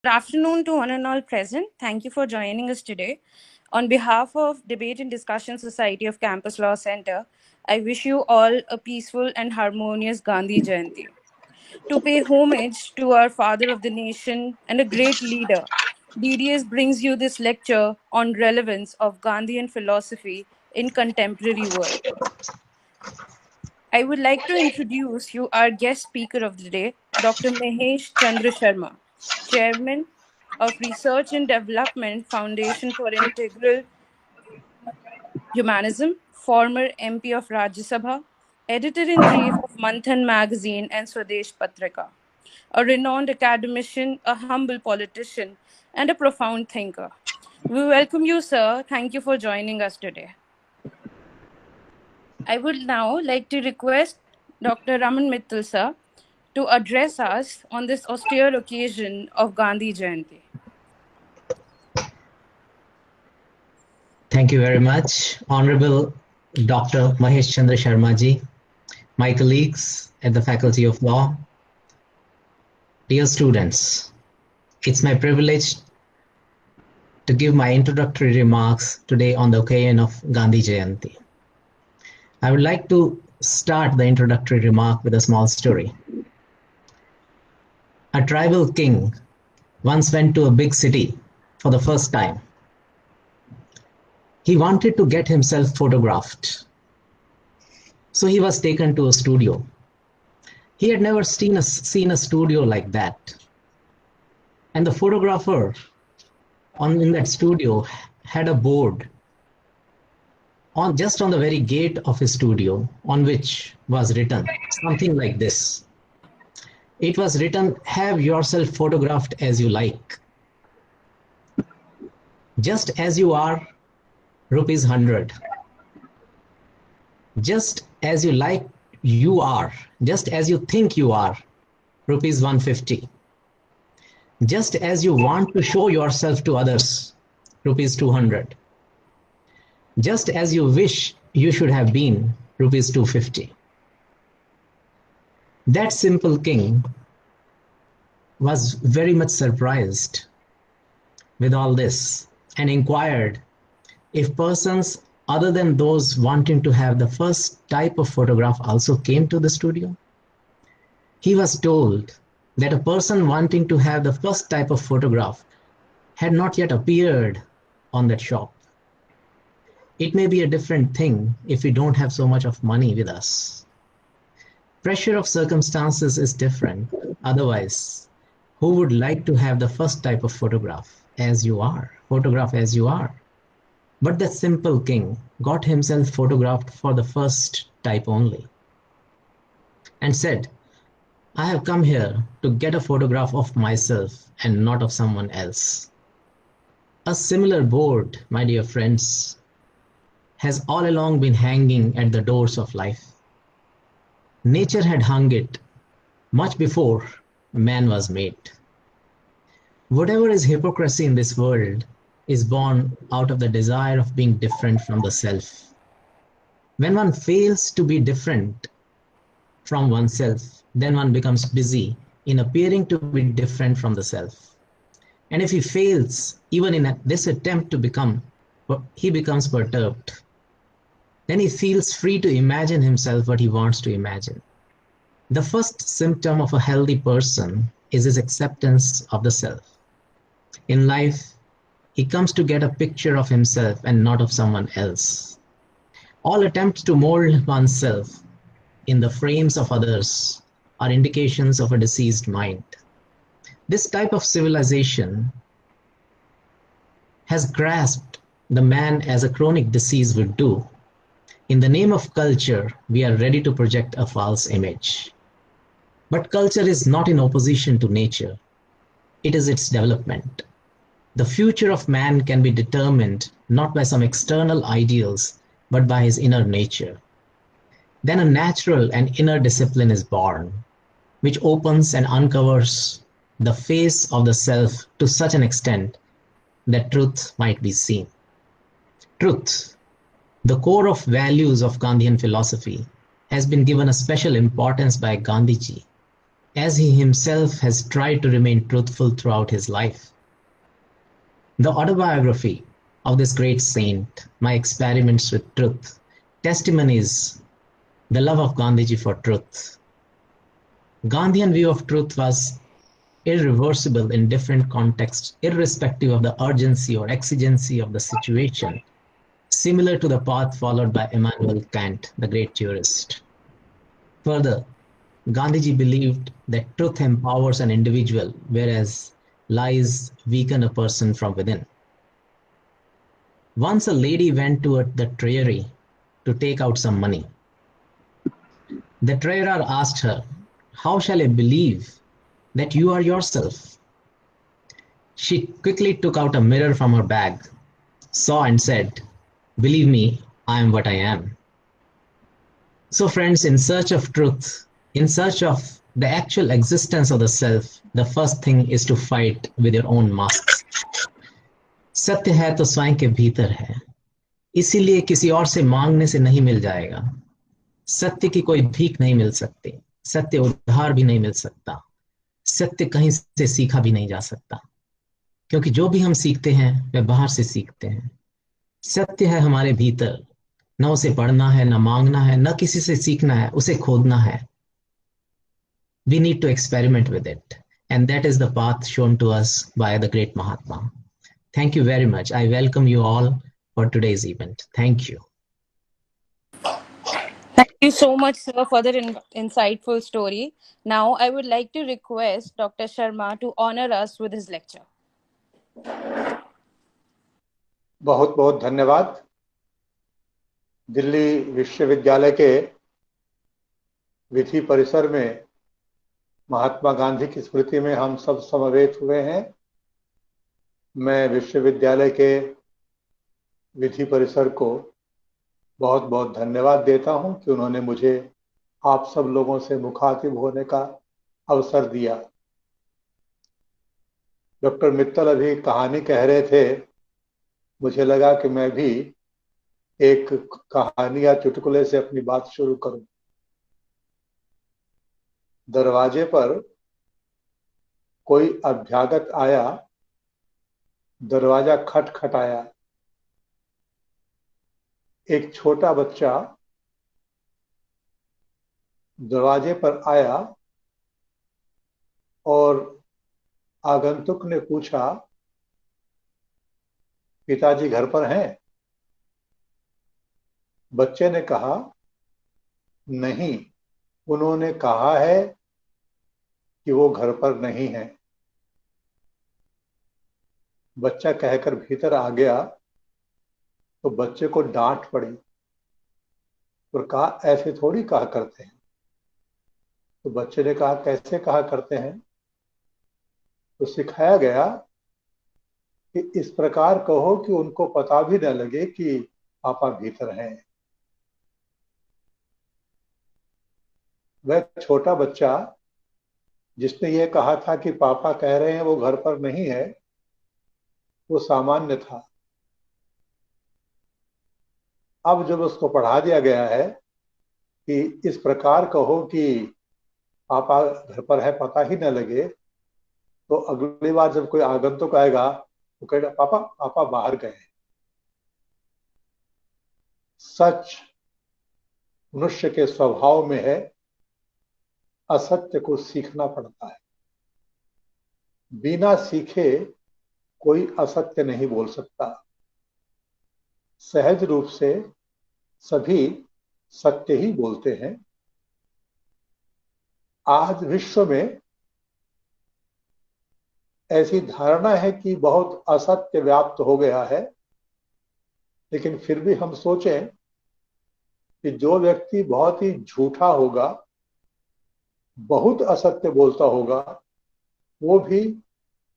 Good afternoon to one and all present. Thank you for joining us today. On behalf of Debate and Discussion Society of Campus Law Center, I wish you all a peaceful and harmonious Gandhi Jayanti. To pay homage to our father of the nation and a great leader, DDS brings you this lecture on relevance of Gandhian philosophy in contemporary world. I would like to introduce you our guest speaker of the day, Dr. Mahesh Chandra Sharma, Chairman of Research and Development Foundation for Integral Humanism, former MP of Rajya Sabha, Editor-in-Chief of Manthan magazine and Swadesh Patrika, a renowned academician, a humble politician, and a profound thinker. We welcome you, sir. Thank you for joining us today. I would now like to request Dr. Raman Mittal, sir, to address us on this austere occasion of Gandhi Jayanti. Thank you very much, Honorable Dr. Mahesh Chandra Sharma ji, my colleagues at the Faculty of Law, dear students. It's my privilege to give my introductory remarks today on the occasion of Gandhi Jayanti. I would like to start the introductory remark with a small story. A tribal king once went to a big city for the first time. He wanted to get himself photographed. So he was taken to a studio. He had never seen a studio like that. And the photographer in that studio had a board just on the very gate of his studio, on which was written something like this. It was written, "Have yourself photographed as you like. Just as you are, ₹100. Just as you like, you are. Just as you think you are, ₹150. Just as you want to show yourself to others, ₹200. Just as you wish you should have been, ₹250. That simple king was very much surprised with all this and inquired if persons other than those wanting to have the first type of photograph also came to the studio. He was told that a person wanting to have the first type of photograph had not yet appeared on that shop. It may be a different thing if we don't have so much of money with us. Pressure of circumstances is different. Otherwise, who would like to have the first type of photograph as you are, photograph as you are? But that simple king got himself photographed for the first type only and said, "I have come here to get a photograph of myself and not of someone else." A similar board, my dear friends, has all along been hanging at the doors of life. Nature had hung it much before man was made. Whatever is hypocrisy in this world is born out of the desire of being different from the self. When one fails to be different from oneself, then one becomes busy in appearing to be different from the self. And if he fails, even in this attempt to become, he becomes perturbed. Then he feels free to imagine himself what he wants to imagine. The first symptom of a healthy person is his acceptance of the self. In life, he comes to get a picture of himself and not of someone else. All attempts to mold oneself in the frames of others are indications of a diseased mind. This type of civilization has grasped the man as a chronic disease would do. In the name of culture, we are ready to project a false image. But culture is not in opposition to nature. It is its development. The future of man can be determined not by some external ideals, but by his inner nature. Then a natural and inner discipline is born, which opens and uncovers the face of the self to such an extent that truth might be seen. Truth, the core of values of Gandhian philosophy, has been given a special importance by Gandhiji. as he himself has tried to remain truthful throughout his life. The autobiography of this great saint, My Experiments with Truth, testimonies the love of Gandhiji for truth. Gandhian view of truth was irreversible in different contexts, irrespective of the urgency or exigency of the situation, similar to the path followed by Immanuel Kant, the great jurist. Further, Gandhiji believed that truth empowers an individual, whereas lies weaken a person from within. Once a lady went to the treasury to take out some money. The treasurer asked her, "How shall I believe that you are yourself?" She quickly took out a mirror from her bag, saw and said, "Believe me, I am what I am." So friends, in search of truth, in search of the actual existence of the self, the first thing is to fight with your own masks. सत्य है तो स्वयं के भीतर है, इसीलिए किसी और से मांगने से नहीं मिल जाएगा। सत्य की कोई भीख नहीं मिल सकती, सत्य उधार भी नहीं मिल सकता, सत्य कहीं से सीखा भी नहीं जा सकता, क्योंकि जो भी हम सीखते हैं वह बाहर से सीखते हैं। सत्य है हमारे भीतर, न उसे पढ़ना है, न मांगना है, न किसी से सीखना है, उसे खोदना है। We need to experiment with it, and that is the path shown to us by the great Mahatma. Thank you very much. I welcome you all for today's event. Thank you. Thank you so much, sir, for that insightful story. Now, I would like to request Dr. Sharma to honor us with his lecture. बहुत बहुत धन्यवाद। दिल्ली विश्वविद्यालय के विधि परिसर में महात्मा गांधी की स्मृति में हम सब समवेत हुए हैं। मैं विश्वविद्यालय के विधि परिसर को बहुत बहुत धन्यवाद देता हूं कि उन्होंने मुझे आप सब लोगों से मुखातिब होने का अवसर दिया। डॉक्टर मित्तल अभी कहानी कह रहे थे, मुझे लगा कि मैं भी एक कहानी या चुटकुले से अपनी बात शुरू करूं। दरवाजे पर कोई अभ्यागत आया, दरवाजा खटखटाया। एक छोटा बच्चा दरवाजे पर आया और आगंतुक ने पूछा, पिताजी घर पर हैं? बच्चे ने कहा, नहीं, उन्होंने कहा है कि वो घर पर नहीं है। बच्चा कहकर भीतर आ गया तो बच्चे को डांट पड़ी और कहा, ऐसे थोड़ी कहा करते हैं। तो बच्चे ने कहा, कैसे कहा करते हैं? तो सिखाया गया कि इस प्रकार कहो कि उनको पता भी न लगे कि पापा भीतर हैं। वह छोटा बच्चा जिसने ये कहा था कि पापा कह रहे हैं वो घर पर नहीं है, वो सामान्य था। अब जब उसको पढ़ा दिया गया है कि इस प्रकार कहो कि पापा घर पर है, पता ही न लगे, तो अगली बार जब कोई आगंतुक आएगा तो कहेगा, पापा पापा बाहर गए। सच मनुष्य के स्वभाव में है, असत्य को सीखना पड़ता है। बिना सीखे कोई असत्य नहीं बोल सकता। सहज रूप से सभी सत्य ही बोलते हैं। आज विश्व में ऐसी धारणा है कि बहुत असत्य व्याप्त हो गया है, लेकिन फिर भी हम सोचें कि जो व्यक्ति बहुत ही झूठा होगा, बहुत असत्य बोलता होगा, वो भी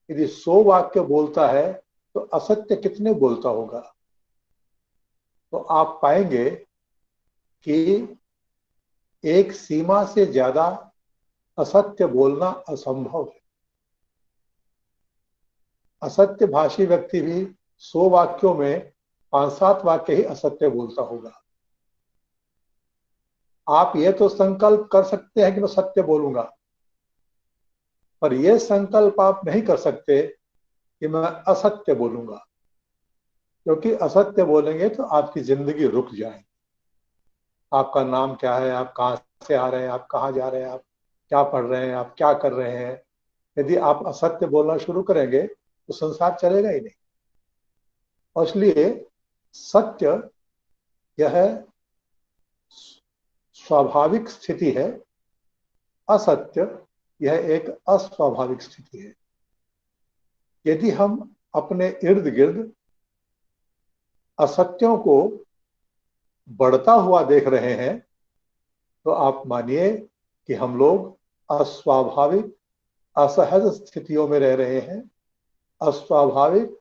यदि 100 वाक्य बोलता है तो असत्य कितने बोलता होगा? तो आप पाएंगे कि एक सीमा से ज्यादा असत्य बोलना असंभव है। असत्य भाषी व्यक्ति भी 100 वाक्यों में 5-7 वाक्य ही असत्य बोलता होगा। आप ये तो संकल्प कर सकते हैं कि मैं सत्य बोलूंगा, पर यह संकल्प आप नहीं कर सकते कि मैं असत्य बोलूंगा, क्योंकि असत्य बोलेंगे तो आपकी जिंदगी रुक जाएगी। आपका नाम क्या है, आप कहाँ से आ रहे हैं, आप कहाँ जा रहे हैं, आप क्या पढ़ रहे हैं, आप क्या कर रहे हैं, यदि आप असत्य बोलना शुरू करेंगे तो संसार चलेगा ही नहीं। और इसलिए सत्य यह स्वाभाविक स्थिति है, असत्य यह एक अस्वाभाविक स्थिति है। यदि हम अपने इर्द गिर्द असत्यों को बढ़ता हुआ देख रहे हैं तो आप मानिए कि हम लोग अस्वाभाविक असहज स्थितियों में रह रहे हैं, अस्वाभाविक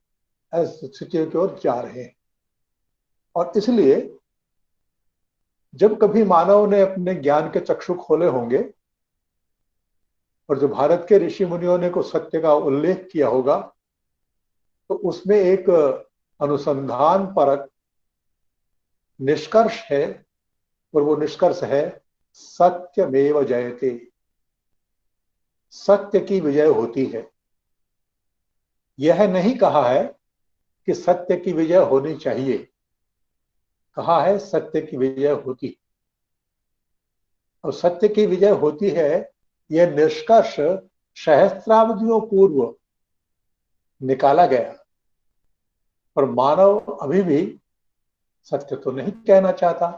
स्थितियों की ओर जा रहे हैं। और इसलिए जब कभी मानव ने अपने ज्ञान के चक्षु खोले होंगे और जो भारत के ऋषि मुनियों ने को सत्य का उल्लेख किया होगा, तो उसमें एक अनुसंधान परक निष्कर्ष है, और वो निष्कर्ष है सत्यमेव जयते, सत्य की विजय होती है। यह नहीं कहा है कि सत्य की विजय होनी चाहिए, कहा है सत्य की विजय होती। और सत्य की विजय होती है, यह निष्कर्ष सहस्त्राब्दियों पूर्व निकाला गया, पर मानव अभी भी सत्य तो नहीं कहना चाहता।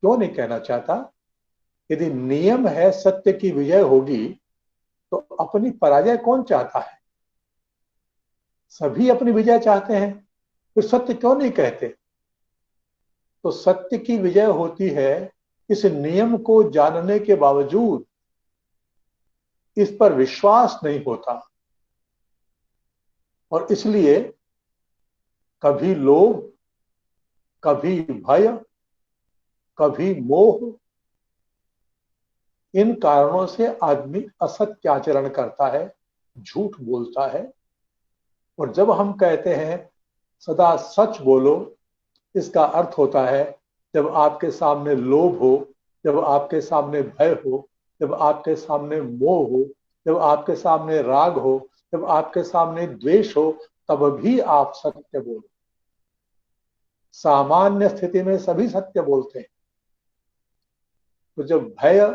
क्यों नहीं कहना चाहता? यदि नियम है सत्य की विजय होगी, तो अपनी पराजय कौन चाहता है? सभी अपनी विजय चाहते हैं, फिर सत्य क्यों नहीं कहते? तो सत्य की विजय होती है इस नियम को जानने के बावजूद इस पर विश्वास नहीं होता, और इसलिए कभी लोभ, कभी भय, कभी मोह, इन कारणों से आदमी असत्य आचरण करता है, झूठ बोलता है। और जब हम कहते हैं सदा सच बोलो, इसका अर्थ होता है जब आपके सामने लोभ हो, जब आपके सामने भय हो, जब आपके सामने मोह हो, जब आपके सामने राग हो, जब आपके सामने द्वेष हो, तब भी आप सत्य बोलो। सामान्य स्थिति में सभी सत्य बोलते हैं, तो जब भय,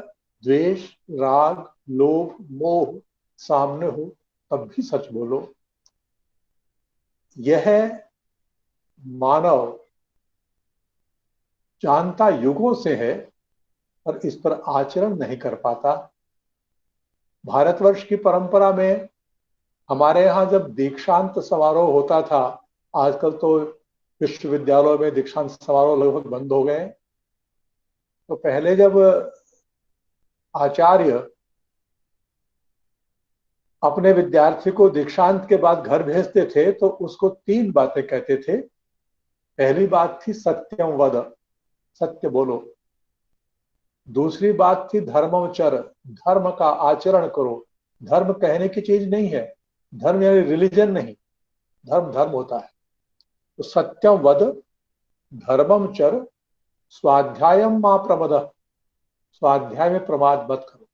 द्वेष, राग, लोभ, मोह सामने हो तब भी सच बोलो। यह मानव जानता युगों से है, पर इस पर आचरण नहीं कर पाता। भारतवर्ष की परंपरा में हमारे यहाँ जब दीक्षांत समारोह होता था, आजकल तो विश्वविद्यालयों में दीक्षांत समारोह लगभग बंद हो गए, तो पहले जब आचार्य अपने विद्यार्थी को दीक्षांत के बाद घर भेजते थे तो उसको 3 बातें कहते थे। पहली बात थी सत्यम वद, सत्य बोलो। दूसरी बात थी धर्मचर, धर्म का आचरण करो। धर्म कहने की चीज नहीं है, धर्म यानी रिलीजन नहीं, धर्म धर्म होता है। तो सत्यम वद, धर्मम चर, स्वाध्यायम मा प्रमद, स्वाध्याय में प्रमाद मत करो।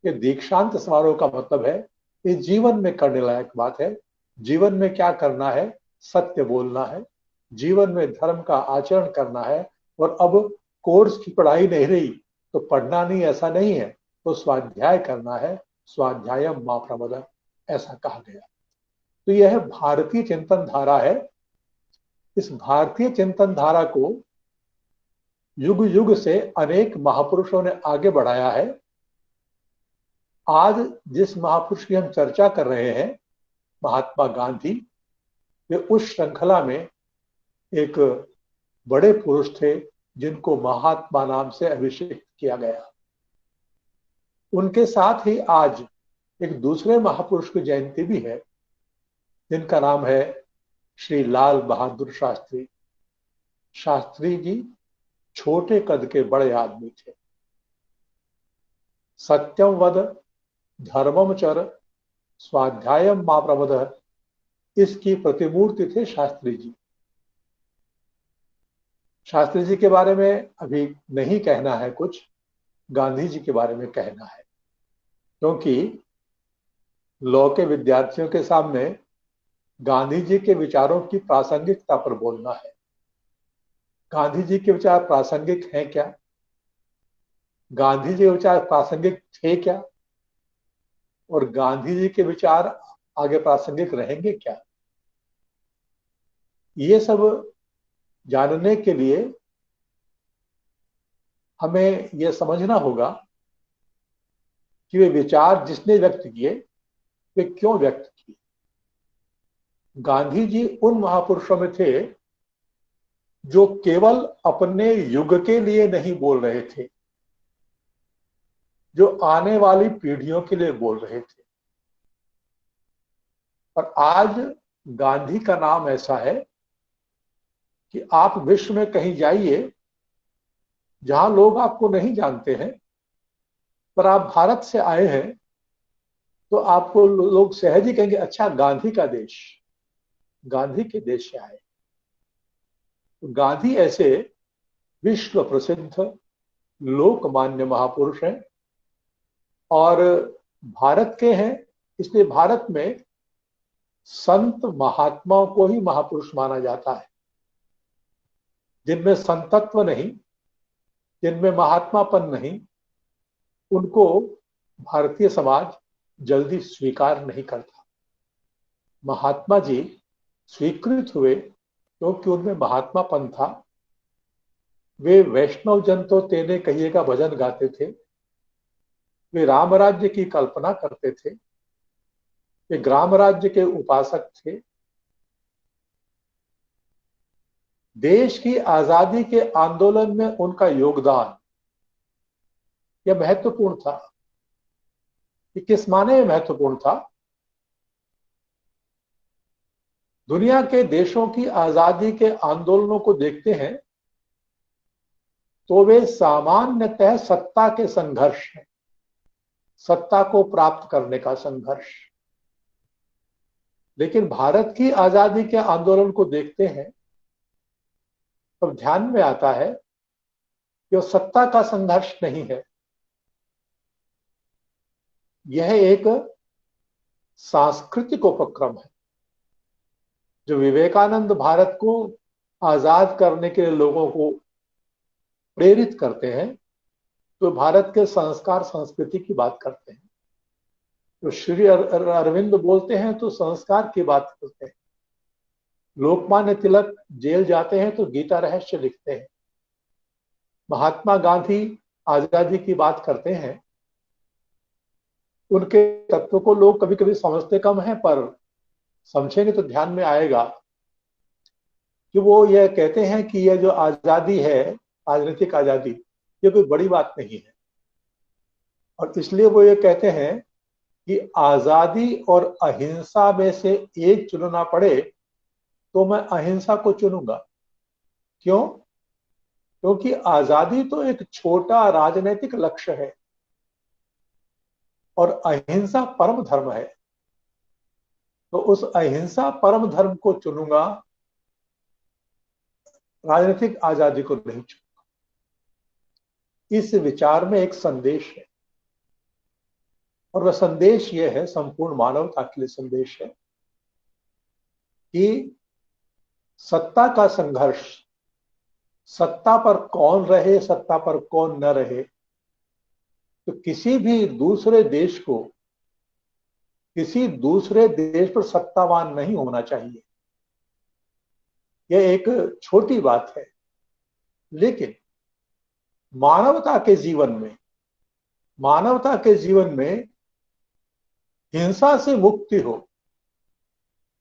ये दीक्षांत समारोह का मतलब है, ये जीवन में करने लायक बात है। जीवन में क्या करना है? सत्य बोलना है, जीवन में धर्म का आचरण करना है। और अब कोर्स की पढ़ाई नहीं रही तो पढ़ना नहीं, ऐसा नहीं है, तो स्वाध्याय करना है, स्वाध्याय मां प्रमद, ऐसा कहा गया। तो यह भारतीय चिंतन धारा है। इस भारतीय चिंतन धारा को युग युग से अनेक महापुरुषों ने आगे बढ़ाया है। आज जिस महापुरुष की हम चर्चा कर रहे हैं, महात्मा गांधी, वे उस श्रृंखला में एक बड़े पुरुष थे जिनको महात्मा नाम से अभिषेक किया गया। उनके साथ ही आज एक दूसरे महापुरुष की जयंती भी है, जिनका नाम है श्री लाल बहादुर शास्त्री। शास्त्री जी छोटे कद के बड़े आदमी थे। सत्यम वद, धर्मम चर, स्वाध्यायम मा प्रमद, इसकी प्रतिमूर्ति थे शास्त्री जी। शास्त्री जी के बारे में अभी नहीं कहना है कुछ, गांधी जी के बारे में कहना है। क्योंकि लॉ के विद्यार्थियों के सामने गांधी जी के विचारों की प्रासंगिकता पर बोलना है। गांधी जी के विचार प्रासंगिक हैं क्या? गांधी जी के विचार प्रासंगिक थे क्या? और गांधी जी के विचार आगे प्रासंगिक रहेंगे क्या? ये सब जानने के लिए हमें यह समझना होगा कि वे विचार जिसने व्यक्त किए वे क्यों व्यक्त किए। गांधी जी उन महापुरुषों में थे जो केवल अपने युग के लिए नहीं बोल रहे थे, जो आने वाली पीढ़ियों के लिए बोल रहे थे। और आज गांधी का नाम ऐसा है कि आप विश्व में कहीं जाइए जहां लोग आपको नहीं जानते हैं, पर आप भारत से आए हैं तो आपको लोग सहज ही कहेंगे, अच्छा गांधी का देश, गांधी के देश से आए। तो गांधी ऐसे विश्व प्रसिद्ध लोकमान्य महापुरुष हैं और भारत के हैं, इसलिए भारत में संत महात्माओं को ही महापुरुष माना जाता है। जिनमें संतत्व नहीं, जिनमें महात्मापन नहीं, उनको भारतीय समाज जल्दी स्वीकार नहीं करता। महात्मा जी स्वीकृत हुए क्योंकि उनमें महात्मापन था। वे वैष्णव जन तो तेने कहिए का भजन गाते थे, वे राम राज्य की कल्पना करते थे, वे ग्राम राज्य के उपासक थे। देश की आजादी के आंदोलन में उनका योगदान यह महत्वपूर्ण था। ये किस माने में महत्वपूर्ण था? दुनिया के देशों की आजादी के आंदोलनों को देखते हैं तो वे सामान्यतः सत्ता के संघर्ष हैं, सत्ता को प्राप्त करने का संघर्ष। लेकिन भारत की आजादी के आंदोलन को देखते हैं तब ध्यान में आता है कि वो सत्ता का संघर्ष नहीं है, यह एक सांस्कृतिक उपक्रम है जो विवेकानंद भारत को आजाद करने के लिए लोगों को प्रेरित करते हैं। तो भारत के संस्कार संस्कृति की बात करते हैं, तो श्री अरविंद बोलते हैं तो संस्कार की बात करते हैं। लोकमान्य तिलक जेल जाते हैं तो गीता रहस्य लिखते हैं। महात्मा गांधी आजादी की बात करते हैं। उनके तत्व को लोग कभी कभी समझते कम हैं, पर समझेंगे तो ध्यान में आएगा कि वो यह कहते हैं कि यह जो आजादी है, राजनीतिक आजादी, ये कोई बड़ी बात नहीं है। और इसलिए वो ये कहते हैं कि आजादी और अहिंसा में से एक चुनना पड़े तो मैं अहिंसा को चुनूंगा। क्यों? क्योंकि आजादी तो एक छोटा राजनीतिक लक्ष्य है और अहिंसा परम धर्म है। तो उस अहिंसा परम धर्म को चुनूंगा, राजनीतिक आजादी को नहीं चुनूंगा। इस विचार में एक संदेश है और वह संदेश यह है, संपूर्ण मानवता के लिए संदेश है कि सत्ता का संघर्ष, सत्ता पर कौन रहे, सत्ता पर कौन न रहे, तो किसी भी दूसरे देश को किसी दूसरे देश पर सत्तावान नहीं होना चाहिए। यह एक छोटी बात है, लेकिन मानवता के जीवन में हिंसा से मुक्ति हो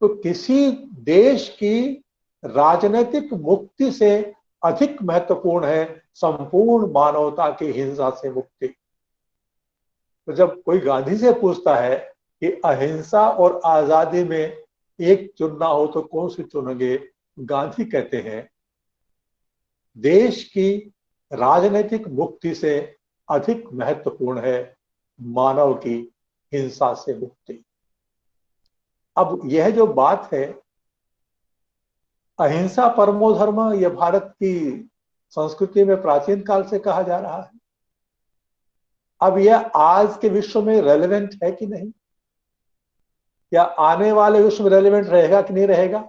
तो किसी देश की राजनीतिक मुक्ति से अधिक महत्वपूर्ण है संपूर्ण मानवता की हिंसा से मुक्ति। तो जब कोई गांधी से पूछता है कि अहिंसा और आजादी में एक चुनना हो तो कौन सी चुनेंगे, गांधी कहते हैं देश की राजनीतिक मुक्ति से अधिक महत्वपूर्ण है मानव की हिंसा से मुक्ति। अब यह जो बात है, अहिंसा परमो धर्म, यह भारत की संस्कृति में प्राचीन काल से कहा जा रहा है। अब यह आज के विश्व में रेलेवेंट है कि नहीं, या आने वाले विश्व में रेलेवेंट रहेगा कि नहीं रहेगा।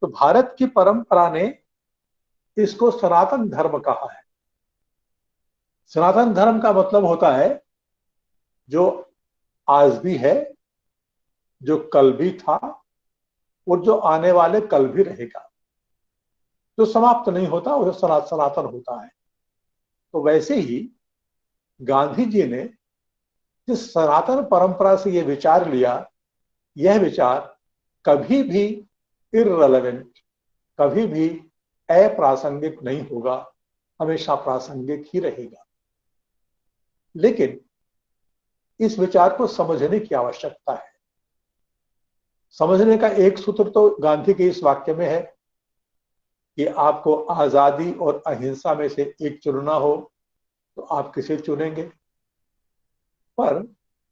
तो भारत की परंपरा ने इसको सनातन धर्म कहा है। सनातन धर्म का मतलब होता है जो आज भी है, जो कल भी था और जो आने वाले कल भी रहेगा, जो समाप्त नहीं होता वो सनातन होता है। तो वैसे ही गांधी जी ने जिस सनातन परंपरा से यह विचार लिया, यह विचार कभी भी इररिलेवेंट, कभी भी अप्रासंगिक नहीं होगा, हमेशा प्रासंगिक ही रहेगा। लेकिन इस विचार को समझने की आवश्यकता है। समझने का एक सूत्र तो गांधी के इस वाक्य में है कि आपको आजादी और अहिंसा में से एक चुनना हो तो आप किसे चुनेंगे। पर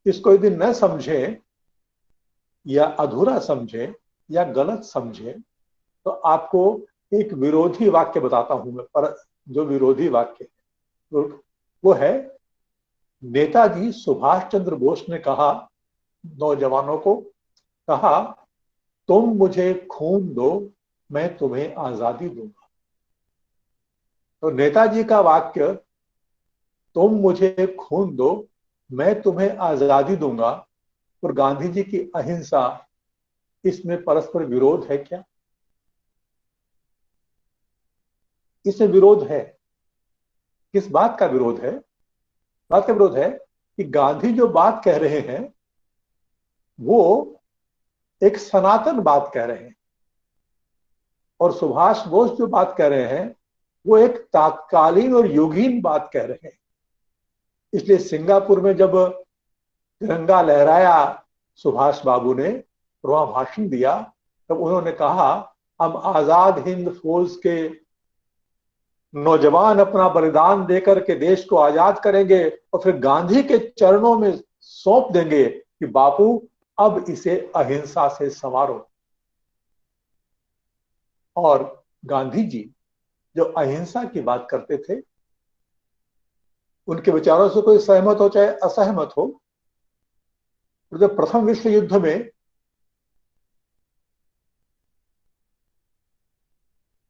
इसको यदि न समझें या अधूरा समझें या गलत समझें तो आपको एक विरोधी वाक्य बताता हूं मैं। पर जो विरोधी वाक्य है वो है, नेताजी सुभाष चंद्र बोस ने कहा, नौजवानों को कहा, तुम मुझे खून दो मैं तुम्हें आजादी दूंगा। तो नेताजी का वाक्य तुम मुझे खून दो मैं तुम्हें आजादी दूंगा और गांधी जी की अहिंसा, इसमें परस्पर विरोध है क्या? इसमें विरोध है। किस बात का विरोध है? बात का विरोध है कि गांधी जो बात कह रहे हैं वो एक सनातन बात कह रहे हैं और सुभाष बोस जो बात कह रहे हैं वो एक तात्कालीन और युगीन बात कह रहे हैं। इसलिए सिंगापुर में जब तिरंगा लहराया सुभाष बाबू ने और वहां भाषण दिया, तब उन्होंने कहा, हम आजाद हिंद फौज के नौजवान अपना बलिदान देकर के देश को आजाद करेंगे और फिर गांधी के चरणों में सौंप देंगे कि बापू अब इसे अहिंसा से संवारो। और गांधी जी जो अहिंसा की बात करते थे, उनके विचारों से कोई सहमत हो चाहे असहमत हो, तो जब प्रथम विश्व युद्ध में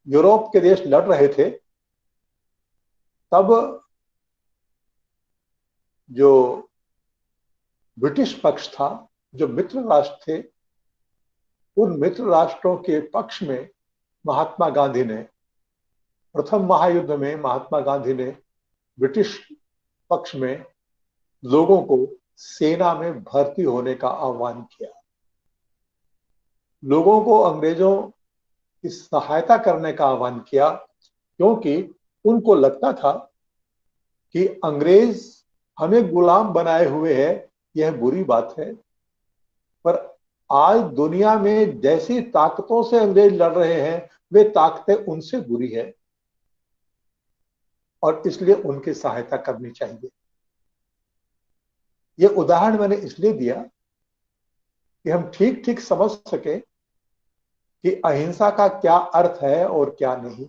यूरोप के देश लड़ रहे थे, तब जो ब्रिटिश पक्ष था, जो मित्र राष्ट्र थे, उन मित्र राष्ट्रों के पक्ष में महात्मा गांधी ने, प्रथम महायुद्ध में महात्मा गांधी ने ब्रिटिश पक्ष में लोगों को सेना में भर्ती होने का आह्वान किया। लोगों को अंग्रेजों की सहायता करने का आह्वान किया, क्योंकि उनको लगता था कि अंग्रेज हमें गुलाम बनाए हुए हैं, यह बुरी बात है। पर आज दुनिया में जैसी ताकतों से अंग्रेज लड़ रहे हैं, वे ताकतें उनसे बुरी है और इसलिए उनकी सहायता करनी चाहिए। यह उदाहरण मैंने इसलिए दिया कि हम ठीक ठीक समझ सके कि अहिंसा का क्या अर्थ है और क्या नहीं।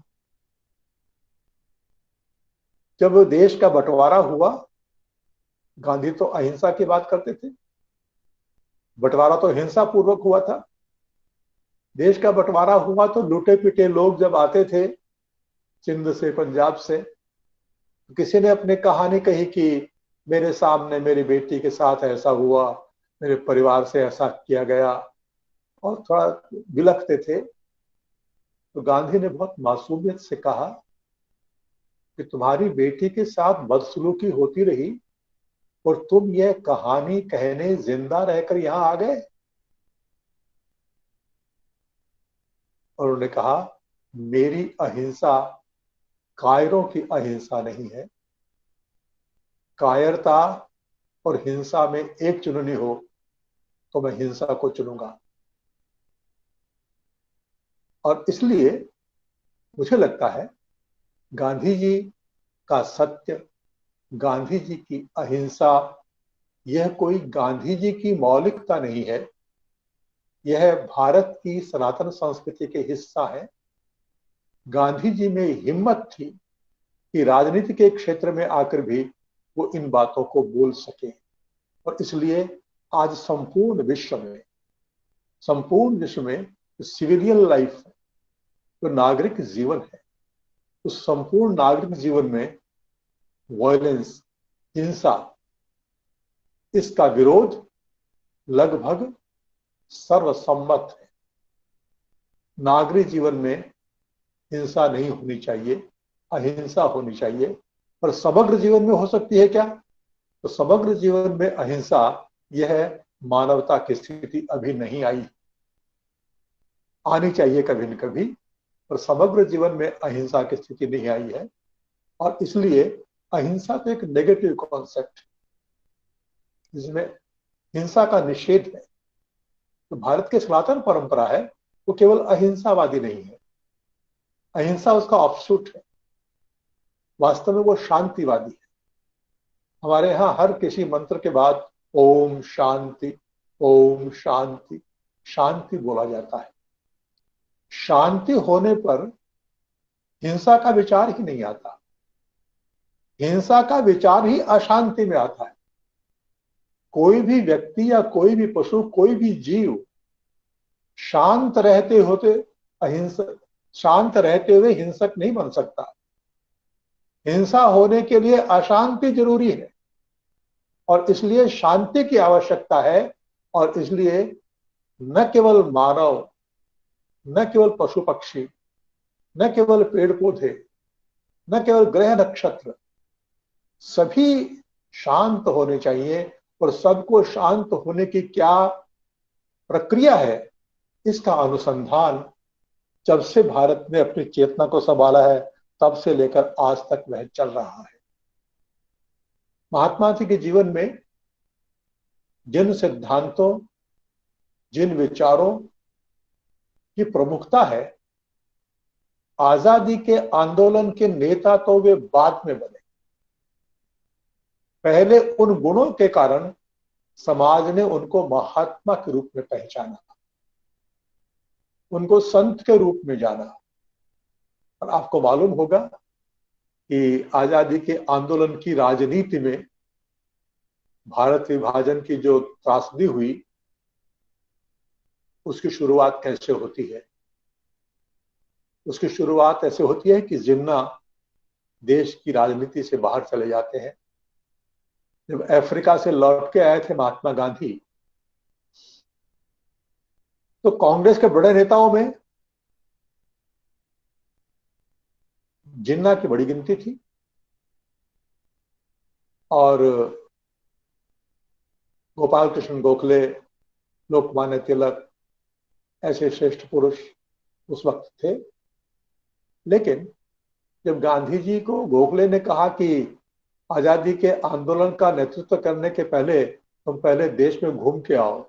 जब देश का बंटवारा हुआ, गांधी तो अहिंसा की बात करते थे, बंटवारा तो हिंसा पूर्वक हुआ था। देश का बंटवारा हुआ तो लूटे पिटे लोग जब आते थे सिंध से, पंजाब से, तो किसी ने अपनी कहानी कही कि मेरे सामने मेरी बेटी के साथ ऐसा हुआ, मेरे परिवार से ऐसा किया गया, और थोड़ा बिलखते थे। तो गांधी ने बहुत मासूमियत से कहा कि तुम्हारी बेटी के साथ बदसलूकी होती रही और तुम यह कहानी कहने जिंदा रहकर यहां आ गए। और उन्होंने कहा, मेरी अहिंसा कायरों की अहिंसा नहीं है। कायरता और हिंसा में एक चुननी हो तो मैं हिंसा को चुनूंगा। और इसलिए मुझे लगता है गांधी जी का सत्य, गांधी जी की अहिंसा, यह कोई गांधी जी की मौलिकता नहीं है, यह भारत की सनातन संस्कृति के हिस्सा है। गांधी जी में हिम्मत थी कि राजनीति के क्षेत्र में आकर भी वो इन बातों को बोल सके। और इसलिए आज संपूर्ण विश्व में सिविलियन लाइफ, जो नागरिक जीवन है, उस संपूर्ण नागरिक जीवन में वायलेंस, हिंसा, इसका विरोध लगभग सर्वसम्मत है। नागरिक जीवन में हिंसा नहीं होनी चाहिए, अहिंसा होनी चाहिए। पर समग्र जीवन में हो सकती है क्या? तो समग्र जीवन में अहिंसा, यह मानवता की स्थिति अभी नहीं आई, आनी चाहिए कभी न कभी, पर समग्र जीवन में अहिंसा की स्थिति नहीं आई है। और इसलिए अहिंसा तो एक नेगेटिव कॉन्सेप्ट, जिसमें हिंसा का निषेध है। तो भारत की सनातन परंपरा है, वो केवल अहिंसावादी नहीं है, अहिंसा उसका ऑफशूट है, वास्तव में वो शांतिवादी है। हमारे यहाँ हर किसी मंत्र के बाद ओम शांति, ओम शांति, शांति बोला जाता है। शांति होने पर हिंसा का विचार ही नहीं आता, हिंसा का विचार ही अशांति में आता है। कोई भी व्यक्ति या कोई भी पशु, कोई भी जीव शांत रहते हुए हिंसक नहीं बन सकता। हिंसा होने के लिए अशांति जरूरी है, और इसलिए शांति की आवश्यकता है। और इसलिए न केवल मानव, न केवल पशु पक्षी, न केवल पेड़ पौधे, न केवल ग्रह नक्षत्र, सभी शांत होने चाहिए। और सबको शांत होने की क्या प्रक्रिया है, इसका अनुसंधान जब से भारत ने अपनी चेतना को संभाला है, तब से लेकर आज तक वह चल रहा है। महात्मा जी के जीवन में जिन सिद्धांतों, जिन विचारों की प्रमुखता है, आजादी के आंदोलन के नेता तो वे बाद में बने, पहले उन गुणों के कारण समाज ने उनको महात्मा के रूप में पहचाना, उनको संत के रूप में जाना। और आपको मालूम होगा कि आजादी के आंदोलन की राजनीति में भारत विभाजन की जो त्रासदी हुई, उसकी शुरुआत कैसे होती है? उसकी शुरुआत ऐसे होती है कि जिन्ना देश की राजनीति से बाहर चले जाते हैं। जब अफ्रीका से लौट के आए थे महात्मा गांधी, तो कांग्रेस के बड़े नेताओं में जिन्ना की बड़ी गिनती थी, और गोपाल कृष्ण गोखले, लोकमान्य तिलक, ऐसे श्रेष्ठ पुरुष उस वक्त थे। लेकिन जब गांधी जी को गोखले ने कहा कि आजादी के आंदोलन का नेतृत्व करने के पहले तुम पहले देश में घूम के आओ,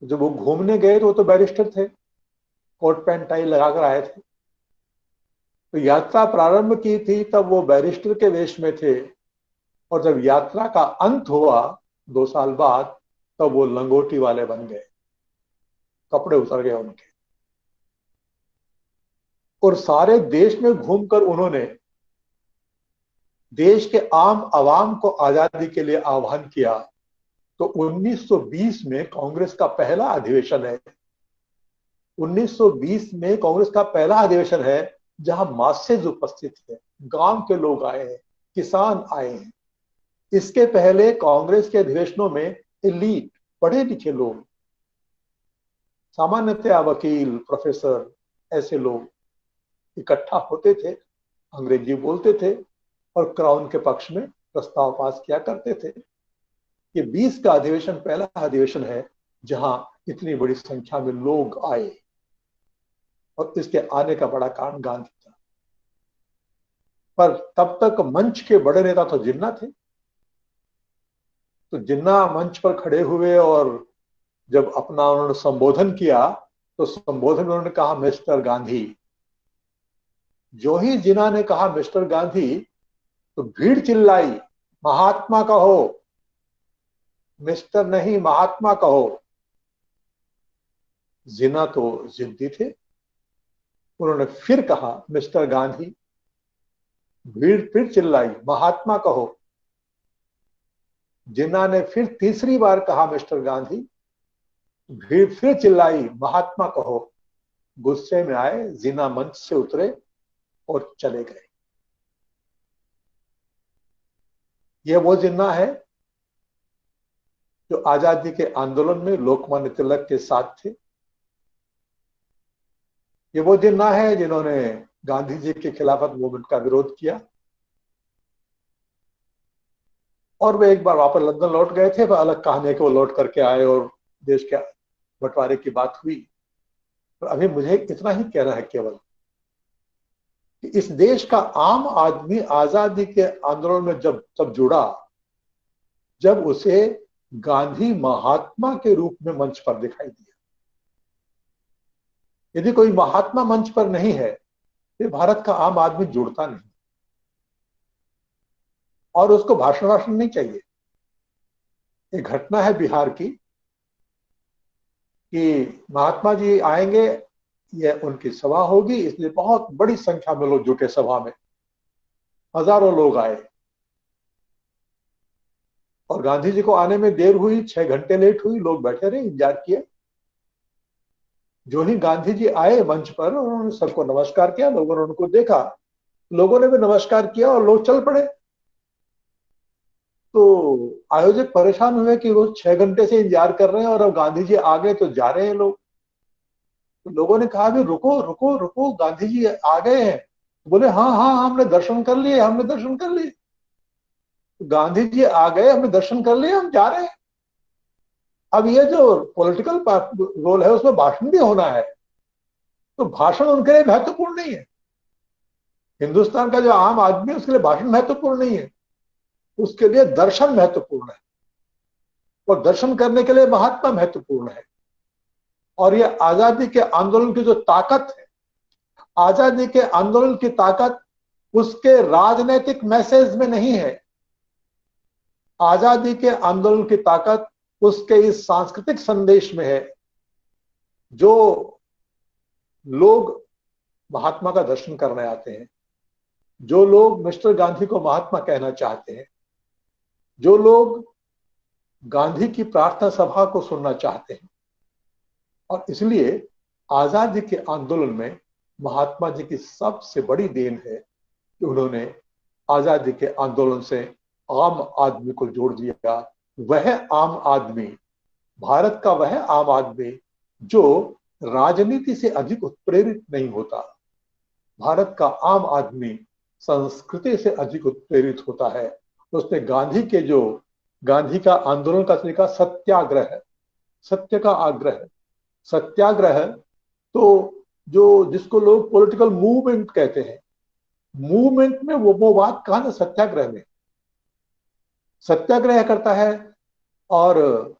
जब वो घूमने गए तो वो तो बैरिस्टर थे, कोट पैंट टाई लगाकर आए थे। तो यात्रा प्रारंभ की थी तब वो बैरिस्टर के वेश में थे, और जब यात्रा का अंत हुआ 2 साल बाद, तब वो लंगोटी वाले बन गए, कपड़े उतर गए उनके। और सारे देश में घूमकर उन्होंने देश के आम आवाम को आजादी के लिए आह्वान किया। तो 1920 में कांग्रेस का पहला अधिवेशन है, 1920 में कांग्रेस का पहला अधिवेशन है जहां मासेज उपस्थित है, गांव के लोग आए हैं, किसान आए हैं। इसके पहले कांग्रेस के अधिवेशनों में एलीट, पढ़े लिखे लोग, सामान्यतया वकील, प्रोफेसर, ऐसे लोग इकट्ठा होते थे, अंग्रेजी बोलते थे और क्राउन के पक्ष में प्रस्ताव पास किया करते थे। ये 20 का अधिवेशन पहला अधिवेशन है जहां इतनी बड़ी संख्या में लोग आए, और इसके आने का बड़ा कारण गांधी था। पर तब तक मंच के बड़े नेता तो जिन्ना थे। तो जिन्ना मंच पर खड़े हुए, और जब अपना उन्होंने संबोधन किया, तो संबोधन में उन्होंने कहा मिस्टर गांधी। जो ही जिन्ना ने कहा मिस्टर गांधी, तो भीड़ चिल्लाई, महात्मा कहो, मिस्टर नहीं महात्मा कहो। जिन्ना तो जिद्दी थे, उन्होंने फिर कहा मिस्टर गांधी। भीड़ फिर चिल्लाई, महात्मा कहो। जिन्ना ने फिर तीसरी बार कहा मिस्टर गांधी, भीड़ फिर चिल्लाई महात्मा कहो। गुस्से में आए, जिन्ना मंच से उतरे और चले गए। यह वो जिन्ना है जो आजादी के आंदोलन में लोकमान्य तिलक के साथ थे। ये वो जिन्ना है जिन्होंने गांधी जी के खिलाफत मूवमेंट का विरोध किया और वे एक बार वापस लंदन लौट गए थे। वह अलग कहानी है कि वो लौट करके आए और देश के बंटवारे की बात हुई। पर अभी मुझे इतना ही कहना है केवल कि इस देश का आम आदमी आजादी के आंदोलन में जब जुड़ा, जब उसे गांधी महात्मा के रूप में मंच पर दिखाई दिया। यदि कोई महात्मा मंच पर नहीं है तो भारत का आम आदमी जुड़ता नहीं और उसको भाषण नहीं चाहिए। एक घटना है बिहार की कि महात्मा जी आएंगे, यह उनकी सभा होगी, इसलिए बहुत बड़ी संख्या में लोग जुटे सभा में, हजारों लोग आए और गांधी जी को आने में देर हुई, 6 घंटे लेट हुई। लोग बैठे रहे, इंतजार किए। जो ही गांधी जी आए मंच पर, उन्होंने सबको नमस्कार किया। लोगों ने उनको देखा, लोगों ने भी नमस्कार किया और लोग चल पड़े। तो आयोजक परेशान हुए कि वो 6 घंटे से इंतजार कर रहे हैं और अब गांधी जी आ गए तो जा रहे हैं लोग। तो लोगों ने कहा भी रुको रुको रुको, गांधी जी आ गए हैं। बोले हाँ हाँ, हमने दर्शन कर लिए, हमने दर्शन कर लिए। गांधी जी आ गए, हमने दर्शन कर लिए, हम जा रहे हैं। अब ये जो पॉलिटिकल रोल है उसमें भाषण भी होना है, तो भाषण उनके लिए महत्वपूर्ण नहीं है। हिंदुस्तान का जो आम आदमी है उसके लिए भाषण महत्वपूर्ण नहीं है, उसके लिए दर्शन महत्वपूर्ण है और दर्शन करने के लिए महात्मा महत्वपूर्ण है। और ये आजादी के आंदोलन की जो ताकत है, आजादी के आंदोलन की ताकत उसके राजनीतिक मैसेज में नहीं है। आजादी के आंदोलन की ताकत उसके इस सांस्कृतिक संदेश में है। जो लोग महात्मा का दर्शन करने आते हैं, जो लोग मिस्टर गांधी को महात्मा कहना चाहते हैं, जो लोग गांधी की प्रार्थना सभा को सुनना चाहते हैं, और इसलिए आजादी के आंदोलन में महात्मा जी की सबसे बड़ी देन है कि उन्होंने आजादी के आंदोलन से आम आदमी को जोड़ दिया। वह आम आदमी, भारत का वह आम आदमी जो राजनीति से अधिक उत्प्रेरित नहीं होता। भारत का आम आदमी संस्कृति से अधिक उत्प्रेरित होता है। उसने गांधी का आंदोलन का तरीका सत्याग्रह है, सत्य का आग्रह। सत्याग्रह तो जो जिसको लोग पॉलिटिकल मूवमेंट कहते हैं, मूवमेंट में वो बात कहां ना सत्याग्रह में। सत्याग्रह करता है और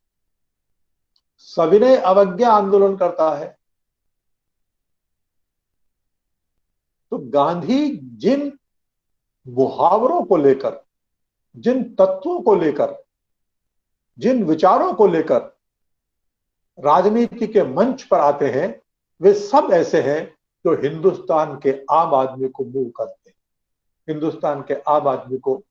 सविनय अवज्ञा आंदोलन करता है। तो गांधी जिन मुहावरों को लेकर, जिन तत्वों को लेकर, जिन विचारों को लेकर राजनीति के मंच पर आते हैं, वे सब ऐसे हैं जो हिंदुस्तान के आम आदमी को मूव करते हैं, हिंदुस्तान के आम आदमी को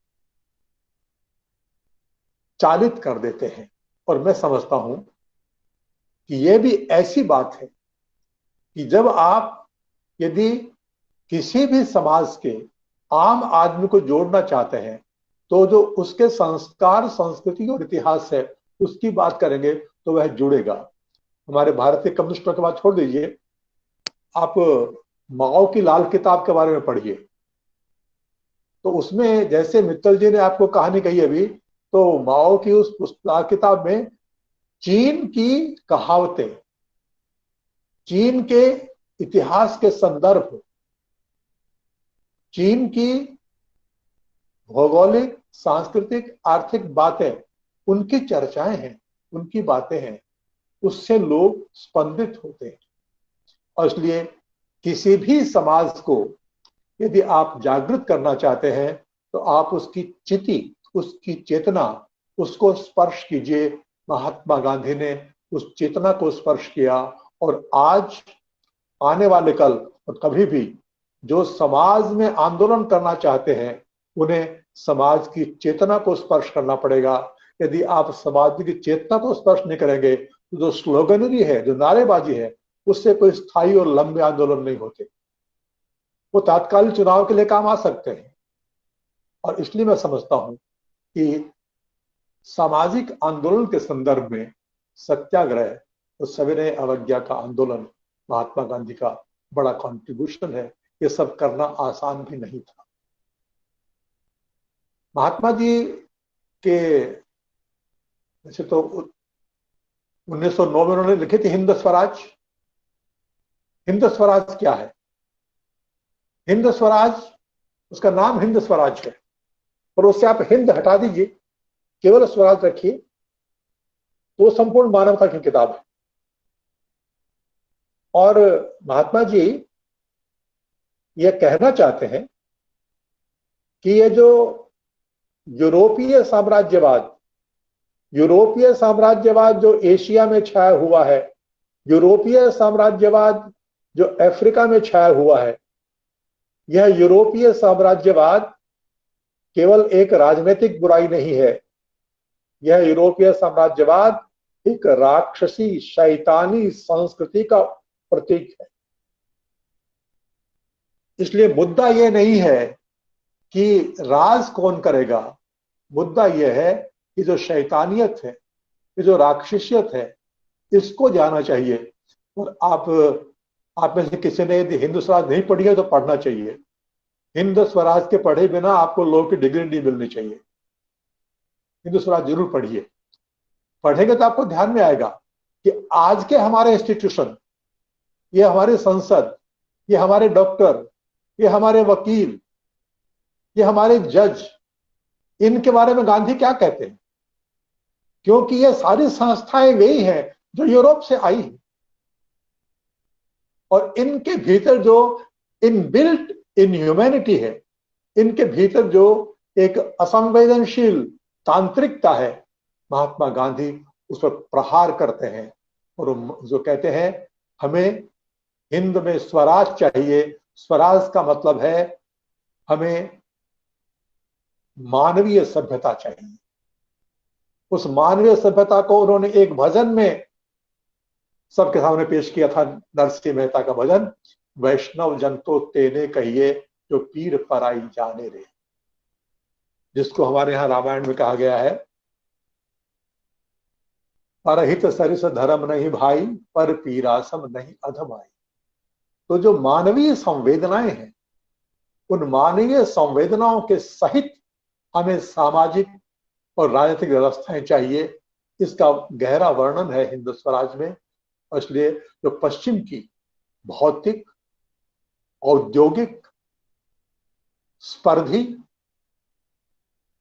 चालित कर देते हैं। और मैं समझता हूं कि यह भी ऐसी बात है कि जब आप यदि किसी भी समाज के आम आदमी को जोड़ना चाहते हैं तो जो उसके संस्कार, संस्कृति और इतिहास है उसकी बात करेंगे तो वह जुड़ेगा। हमारे भारतीय कम्युनिस्टों की बात छोड़ दीजिए, आप माओ की लाल किताब के बारे में पढ़िए तो उसमें जैसे मित्तल जी ने आपको कहानी कही अभी, तो माओ की उस लाल किताब में चीन की कहावतें, चीन के इतिहास के संदर्भ, चीन की भौगोलिक, सांस्कृतिक, आर्थिक बातें, उनकी चर्चाएं हैं, उनकी बातें हैं, उससे लोग स्पंदित होते हैं। और इसलिए किसी भी समाज को यदि आप जागृत करना चाहते हैं तो आप उसकी चिति, उसकी चेतना, उसको स्पर्श कीजिए। महात्मा गांधी ने उस चेतना को स्पर्श किया और आज, आने वाले कल और कभी भी जो समाज में आंदोलन करना चाहते हैं उन्हें समाज की चेतना को स्पर्श करना पड़ेगा। यदि आप समाज की चेतना को स्पर्श नहीं करेंगे तो जो स्लोगनरी है, जो नारेबाजी है, उससे कोई स्थायी और लंबे आंदोलन नहीं होते। वो तात्कालिक चुनाव के लिए काम आ सकते हैं। और इसलिए मैं समझता हूं कि सामाजिक आंदोलन के संदर्भ में सत्याग्रह और सविनय अवज्ञा का आंदोलन महात्मा गांधी का बड़ा कंट्रीब्यूशन है। ये सब करना आसान भी नहीं था। महात्मा जी के वैसे तो 1909 में उन्होंने लिखी थी हिंद स्वराज। हिंद स्वराज क्या है? हिंद स्वराज, उसका नाम हिंद स्वराज है, और उससे आप हिंद हटा दीजिए, केवल स्वराज रखिए, तो संपूर्ण मानवता की किताब है। और महात्मा जी ये कहना चाहते हैं कि ये जो यूरोपीय साम्राज्यवाद जो एशिया में छाया हुआ है, यूरोपीय साम्राज्यवाद जो अफ्रीका में छाया हुआ है, यह यूरोपीय साम्राज्यवाद केवल एक राजनीतिक बुराई नहीं है। यह यूरोपीय साम्राज्यवाद एक राक्षसी शैतानी संस्कृति का प्रतीक है। इसलिए मुद्दा यह नहीं है कि राज कौन करेगा, मुद्दा यह है कि जो शैतानियत है, ये जो राक्षसियत है, इसको जाना चाहिए। और आप में से किसी ने यदि हिंद स्वराज नहीं पढ़ी है तो पढ़ना चाहिए। हिंद स्वराज के पढ़े बिना आपको लॉ की डिग्री नहीं मिलनी चाहिए। हिंद स्वराज जरूर पढ़िए। पढ़ेंगे तो आपको ध्यान में आएगा कि आज के हमारे इंस्टीट्यूशन, ये हमारी संसद, ये हमारे डॉक्टर, ये हमारे वकील, ये हमारे जज, इनके बारे में गांधी क्या कहते हैं? क्योंकि ये सारी संस्थाएं वही हैं जो यूरोप से आई हैं, और इनके भीतर जो इनबिल्ट इनह्यूमैनिटी है, इनके भीतर जो एक असंवेदनशील तांत्रिकता है, महात्मा गांधी उस पर प्रहार करते हैं और जो कहते हैं हमें हिंद में स्वराज चाहिए। स्वराज का मतलब है हमें मानवीय सभ्यता चाहिए। उस मानवीय सभ्यता को उन्होंने एक भजन में सबके सामने पेश किया था, नरसिंह मेहता का भजन, वैष्णव जन तो तेने कहिए जो पीर पराई जाने रे, जिसको हमारे यहां रामायण में कहा गया है, परहित सरिस धर्म नहीं भाई, पर पीरासम नहीं अधमाई। तो जो मानवीय संवेदनाएं हैं, उन मानवीय संवेदनाओं के सहित हमें सामाजिक और राजनीतिक व्यवस्थाएं चाहिए। इसका गहरा वर्णन है हिंद स्वराज में। इसलिए जो पश्चिम की भौतिक, औद्योगिक, स्पर्धी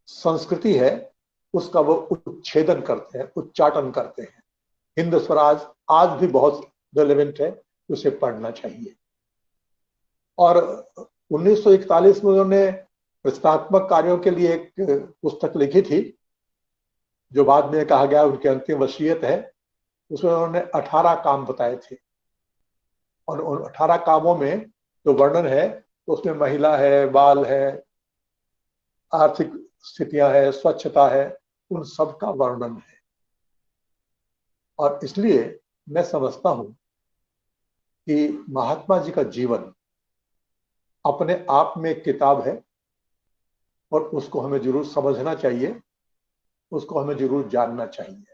संस्कृति है, उसका वो उच्छेदन करते हैं, उच्चाटन करते हैं। हिंद स्वराज आज भी बहुत रेलेवेंट है, उसे पढ़ना चाहिए। और 1941 में उन्होंने रचनात्मक कार्यों के लिए एक पुस्तक लिखी थी, जो बाद में कहा गया उनकी अंतिम वसीयत है। उसमें उन्होंने 18 काम बताए थे, और उन 18 कामों में जो वर्णन है, तो उसमें महिला है, बाल है, आर्थिक स्थितियां है, स्वच्छता है, उन सब का वर्णन है। और इसलिए मैं समझता हूं कि महात्मा जी का जीवन अपने आप में एक किताब है, और उसको हमें जरूर समझना चाहिए, उसको हमें जरूर जानना चाहिए,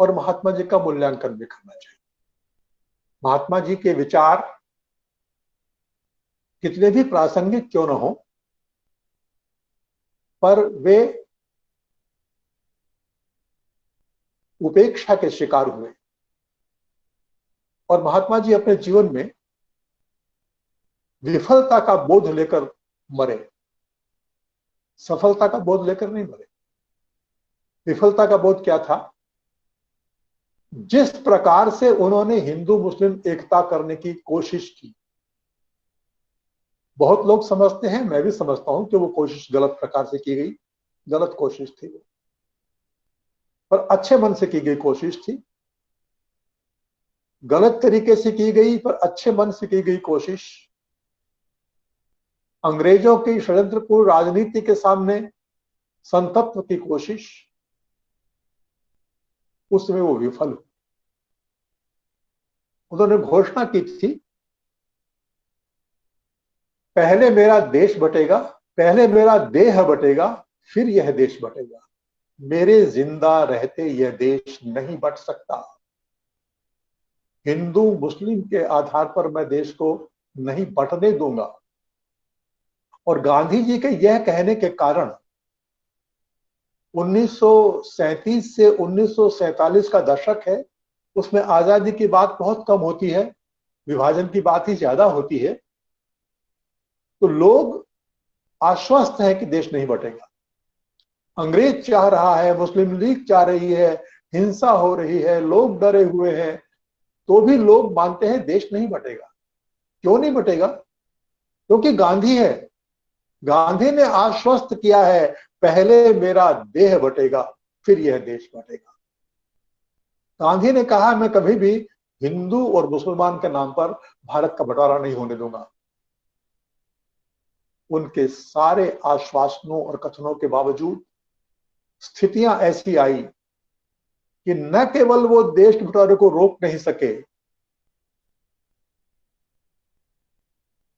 और महात्मा जी का मूल्यांकन भी करना चाहिए। महात्मा जी के विचार कितने भी प्रासंगिक क्यों न हो, पर वे उपेक्षा के शिकार हुए, और महात्मा जी अपने जीवन में विफलता का बोध लेकर मरे, सफलता का बोध लेकर नहीं मरे। विफलता का बोध क्या था? जिस प्रकार से उन्होंने हिंदू मुस्लिम एकता करने की कोशिश की, बहुत लोग समझते हैं, मैं भी समझता हूं कि वो कोशिश गलत प्रकार से की गई, गलत कोशिश थी, पर अच्छे मन से की गई कोशिश थी। गलत तरीके से की गई पर अच्छे मन से की गई कोशिश अंग्रेजों की षड्यंत्रपूर्ण राजनीति के सामने संतत्व की कोशिश, उस समय वो विफल हुए। उन्होंने घोषणा की थी, पहले मेरा देश बटेगा, पहले मेरा देह बटेगा, फिर यह देश बटेगा। मेरे जिंदा रहते यह देश नहीं बट सकता। हिंदू मुस्लिम के आधार पर मैं देश को नहीं बंटने दूंगा। और गांधी जी के यह कहने के कारण 1937 से 1947 का दशक है, उसमें आजादी की बात बहुत कम होती है, विभाजन की बात ही ज्यादा होती है। तो लोग आश्वस्त है कि देश नहीं बटेगा। अंग्रेज चाह रहा है, मुस्लिम लीग चाह रही है, हिंसा हो रही है, लोग डरे हुए हैं, तो भी लोग मानते हैं देश नहीं बटेगा। क्यों नहीं बटेगा? क्योंकि गांधी है। गांधी ने आश्वस्त किया है, पहले मेरा देह बटेगा, फिर यह देश बटेगा। गांधी ने कहा, मैं कभी भी हिंदू और मुसलमान के नाम पर भारत का बंटवारा नहीं होने दूंगा। उनके सारे आश्वासनों और कथनों के बावजूद स्थितियां ऐसी आई कि न केवल वो देश के बंटवारे को रोक नहीं सके,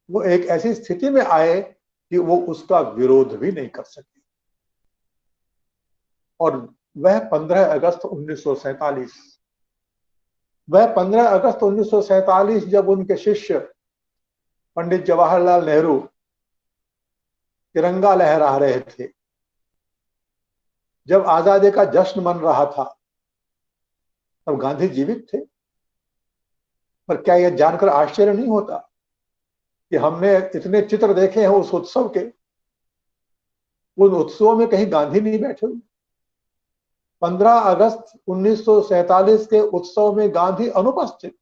वो एक ऐसी स्थिति में आए कि वो उसका विरोध भी नहीं कर सके। और वह 15 अगस्त 1947, वह 15 अगस्त 1947 जब उनके शिष्य पंडित जवाहरलाल नेहरू तिरंगा लहरा रहे थे, जब आजादी का जश्न मन रहा था, तब गांधी जीवित थे। पर क्या यह जानकर आश्चर्य नहीं होता कि हमने इतने चित्र देखे हैं उस उत्सव के, उन उत्सवों में कहीं गांधी नहीं बैठे हुए। 15 अगस्त 1947 के उत्सव में गांधी अनुपस्थित,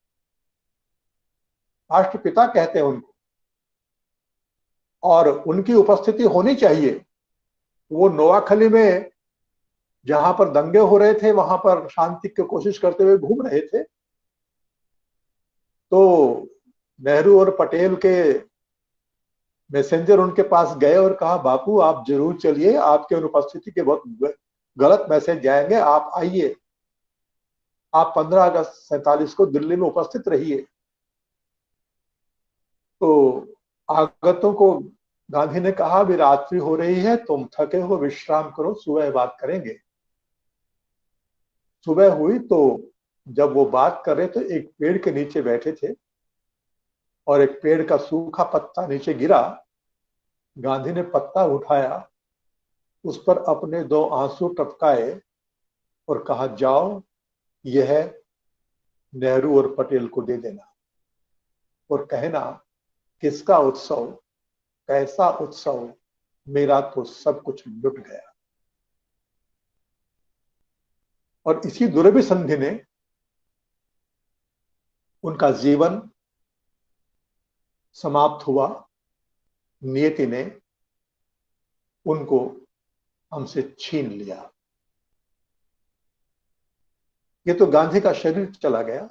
राष्ट्रपिता कहते हैं उनको, और उनकी उपस्थिति होनी चाहिए। वो नोआखली में जहां पर दंगे हो रहे थे, वहां पर शांति की कोशिश करते हुए घूम रहे थे। तो नेहरू और पटेल के मैसेंजर उनके पास गए और कहा, बापू आप जरूर चलिए, आपके अनुपस्थिति के बहुत गलत मैसेज जाएंगे, आप आइए, आप 15 अगस्त 47 को दिल्ली में उपस्थित रहिए। तो आगतों को गांधी ने कहा, अभी रात्रि हो रही है, तुम थके हो, विश्राम करो, सुबह बात करेंगे। सुबह हुई तो जब वो बात कर रहे थे, एक पेड़ के नीचे बैठे थे और एक पेड़ का सूखा पत्ता नीचे गिरा। गांधी ने पत्ता उठाया, उस पर अपने 2 आंसू टपकाए और कहा, जाओ यह नेहरू और पटेल को दे देना और कहना, किसका उत्सव, कैसा उत्सव, मेरा तो सब कुछ लुट गया। और इसी दुर्भिसंधि ने उनका जीवन समाप्त हुआ। नियति ने उनको हमसे छीन लिया। ये तो गांधी का शरीर चला गया,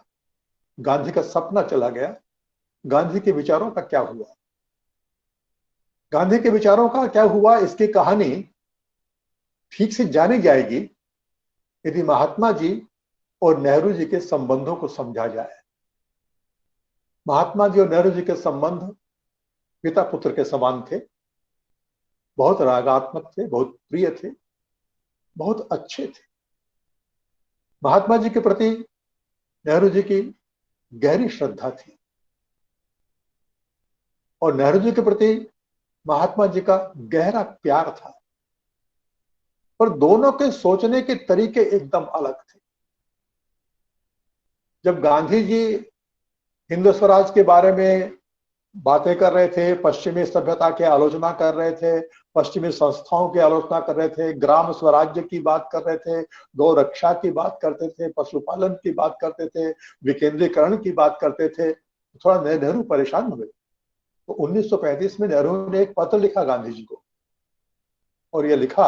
गांधी का सपना चला गया। गांधी के विचारों का क्या हुआ? गांधी के विचारों का क्या हुआ, इसकी कहानी ठीक से जानी जाएगी यदि महात्मा जी और नेहरू जी के संबंधों को समझा जाए। महात्मा जी और नेहरू जी के संबंध पिता पुत्र के समान थे, बहुत रागात्मक थे, बहुत प्रिय थे, बहुत अच्छे थे। महात्मा जी के प्रति नेहरू जी की गहरी श्रद्धा थी और नेहरू जी के प्रति महात्मा जी का गहरा प्यार था। पर दोनों के सोचने के तरीके एकदम अलग थे। जब गांधी जी हिंदू स्वराज के बारे में बातें कर रहे थे, पश्चिमी सभ्यता की आलोचना कर रहे थे, पश्चिमी संस्थाओं की आलोचना कर रहे थे, ग्राम स्वराज्य की बात कर रहे थे, गौ रक्षा की बात करते थे, पशुपालन की बात करते थे, विकेंद्रीकरण की बात करते थे, थोड़ा नेहरू परेशान हुए। तो 1935 में नेहरू ने एक पत्र लिखा गांधी जी को और यह लिखा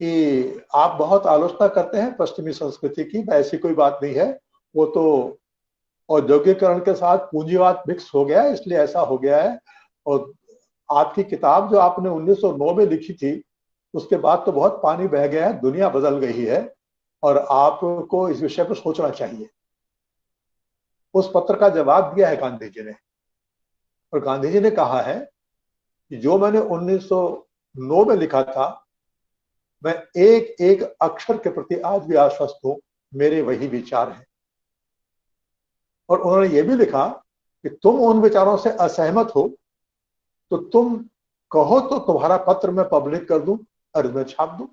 कि आप बहुत आलोचना करते हैं पश्चिमी संस्कृति की, ऐसी कोई बात नहीं है, वो तो औद्योगिकरण के साथ पूंजीवाद मिक्स हो गया, इसलिए ऐसा हो गया है। और आपकी किताब जो आपने 1909 में लिखी थी, उसके बाद तो बहुत पानी बह गया है, दुनिया बदल गई है। और आपको इस विषय पर सोचना चाहिए। उस पत्र का जवाब दिया है गांधी जी ने, और गांधी जी ने कहा है कि जो मैंने 1909 में लिखा था, मैं एक एक अक्षर के प्रति आज भी आश्वस्त हूं, मेरे वही विचार हैं। और उन्होंने ये भी लिखा कि तुम उन विचारों से असहमत हो तो तुम कहो तो तुम्हारा पत्र मैं पब्लिक कर दूं और मैं छाप दूं।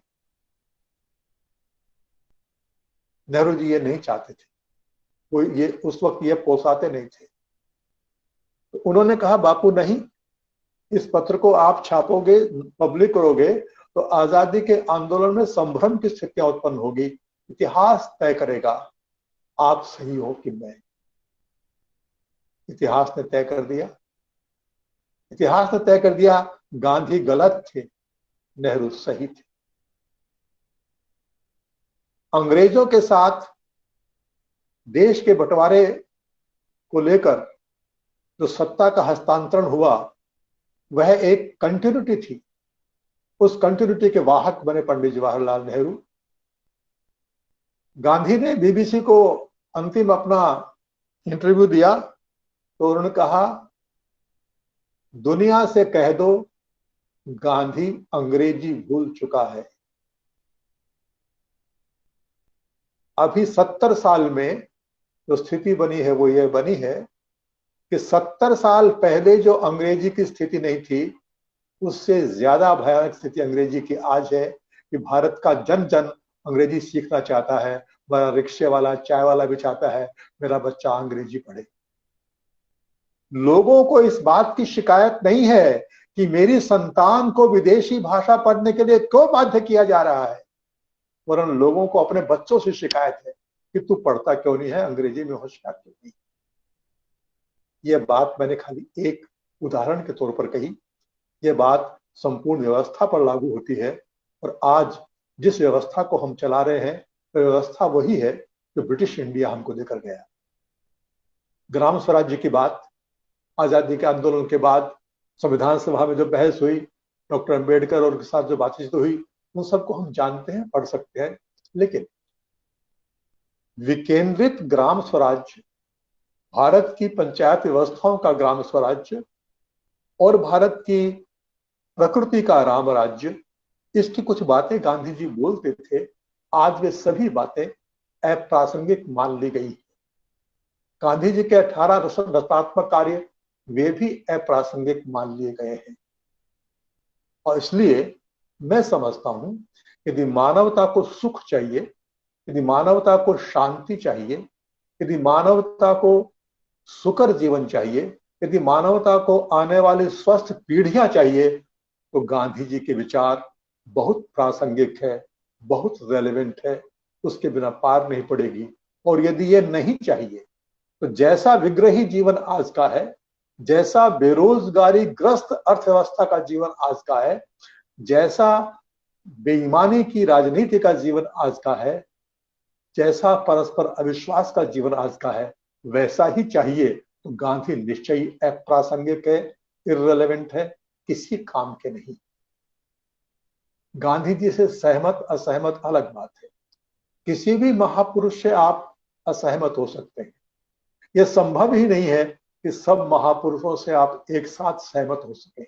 नेहरू जी ये नहीं चाहते थे, वो ये उस वक्त ये पोसाते नहीं थे। तो उन्होंने कहा बापू नहीं, इस पत्र को आप छापोगे, पब्लिक करोगे तो आजादी के आंदोलन में संभ्रम की स्थितियां उत्पन्न होगी। इतिहास तय करेगा आप सही हो कि मैं। इतिहास ने तय कर दिया, इतिहास ने तय कर दिया गांधी गलत थे, नेहरू सही थे। अंग्रेजों के साथ देश के बंटवारे को लेकर जो सत्ता का हस्तांतरण हुआ, वह एक कंटिन्यूटी थी। उस कंटिन्यूटी के वाहक बने पंडित जवाहरलाल नेहरू। गांधी ने बीबीसी को अंतिम अपना इंटरव्यू दिया तो उन्होंने कहा, दुनिया से कह दो गांधी अंग्रेजी भूल चुका है। अभी 70 साल में जो स्थिति बनी है वो ये बनी है कि 70 साल पहले जो अंग्रेजी की स्थिति नहीं थी, उससे ज्यादा भयानक स्थिति अंग्रेजी की आज है कि भारत का जन जन अंग्रेजी सीखना चाहता है। मेरा रिक्शे वाला, चाय वाला भी चाहता है मेरा बच्चा अंग्रेजी पढ़े। लोगों को इस बात की शिकायत नहीं है कि मेरी संतान को विदेशी भाषा पढ़ने के लिए क्यों बाध्य किया जा रहा है, वरन लोगों को अपने बच्चों से शिकायत है कि तू पढ़ता क्यों नहीं है, अंग्रेजी में होशियार क्यों नहीं। यह बात मैंने खाली एक उदाहरण के तौर पर कही, यह बात संपूर्ण व्यवस्था पर लागू होती है। और आज जिस व्यवस्था को हम चला रहे हैं, वह व्यवस्था वही है जो ब्रिटिश इंडिया हमको देकर गया। ग्राम स्वराज्य की बात आजादी के आंदोलन के बाद संविधान सभा में जो बहस हुई, डॉक्टर अंबेडकर और उनके साथ जो बातचीत हुई, उन सबको हम जानते हैं, पढ़ सकते हैं। लेकिन विकेंद्रित ग्राम स्वराज्य, भारत की पंचायत व्यवस्थाओं का ग्राम स्वराज्य और भारत की प्रकृति का राम राज्य, इसकी कुछ बातें गांधी जी बोलते थे, आज वे सभी बातें अप्रासंगिक मान ली गई। गांधी जी के 18 रचनात्मक कार्य वे भी अप्रासंगिक मान लिए गए हैं। और इसलिए मैं समझता हूं, यदि मानवता को सुख चाहिए, यदि मानवता को शांति चाहिए, यदि मानवता को सुकर जीवन चाहिए, यदि मानवता को आने वाली स्वस्थ पीढ़ियां चाहिए, तो गांधी जी के विचार बहुत प्रासंगिक है, बहुत रेलेवेंट है, उसके बिना पार नहीं पड़ेगी। और यदि ये नहीं चाहिए तो जैसा विग्रही जीवन आज का है, जैसा बेरोजगारी ग्रस्त अर्थव्यवस्था का जीवन आज का है, जैसा बेईमानी की राजनीति का जीवन आज का है, जैसा परस्पर अविश्वास का जीवन आज का है, वैसा ही चाहिए तो गांधी निश्चय ही अप्रासंगिक है, इररिलेवेंट है, किसी काम के नहीं। गांधी जी से सहमत असहमत अलग बात है। किसी भी महापुरुष से आप असहमत हो सकते हैं। यह संभव ही नहीं है कि सब महापुरुषों से आप एक साथ सहमत हो सके।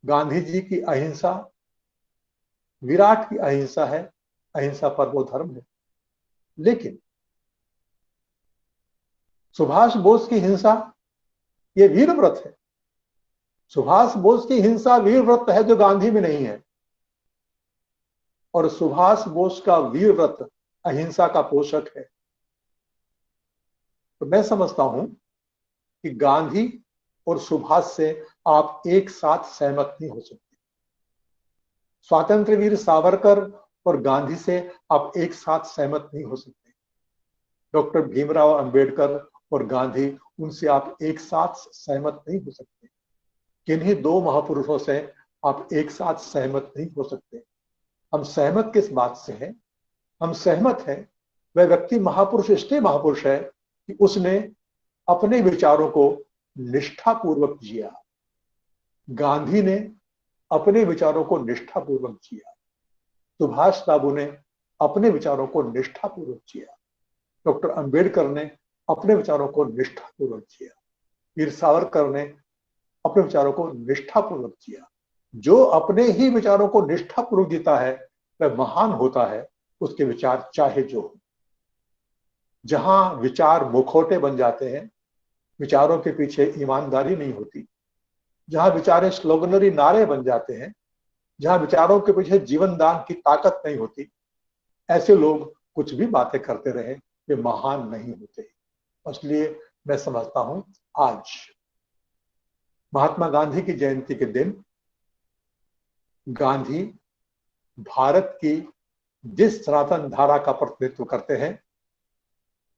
गांधी जी की अहिंसा विराट की अहिंसा है, अहिंसा परमो धर्म है। लेकिन सुभाष बोस की हिंसा ये वीर व्रत है। सुभाष बोस की हिंसा वीर व्रत है जो गांधी में नहीं है, और सुभाष बोस का वीर व्रत अहिंसा का पोषक है। तो मैं समझता हूं कि गांधी और सुभाष से आप एक साथ सहमत नहीं हो सकते। स्वातंत्र वीर सावरकर और गांधी से आप एक साथ सहमत नहीं हो सकते। डॉक्टर भीमराव अंबेडकर और गांधी, उनसे आप एक साथ सहमत नहीं हो सकते। किन्हीं दो महापुरुषों से आप एक साथ सहमत नहीं हो सकते। हम सहमत किस बात से हैं? हम सहमत हैं वह व्यक्ति महापुरुष इसलिए महापुरुष है कि उसने अपने विचारों को निष्ठापूर्वक जिया। गांधी ने अपने विचारों को निष्ठापूर्वक जिया। सुभाष बाबू ने अपने विचारों को निष्ठापूर्वक जिया। डॉक्टर अंबेडकर ने अपने विचारों को निष्ठापूर्वक जिया। वीर सावरकर ने अपने विचारों को निष्ठापूर्वक जिया। जो अपने ही विचारों को निष्ठापूर्वक जीता है वह महान होता है, उसके विचार चाहे जो हो। जहां विचार मुखौटे बन जाते हैं, विचारों के पीछे ईमानदारी नहीं होती, जहां विचारे स्लोगनरी नारे बन जाते हैं, जहां विचारों के पीछे जीवन दान की ताकत नहीं होती, ऐसे लोग कुछ भी बातें करते रहे, वे महान नहीं होते। इसलिए मैं समझता हूं आज महात्मा गांधी की जयंती के दिन गांधी भारत की जिस सनातन धारा का प्रतिनिधित्व करते हैं,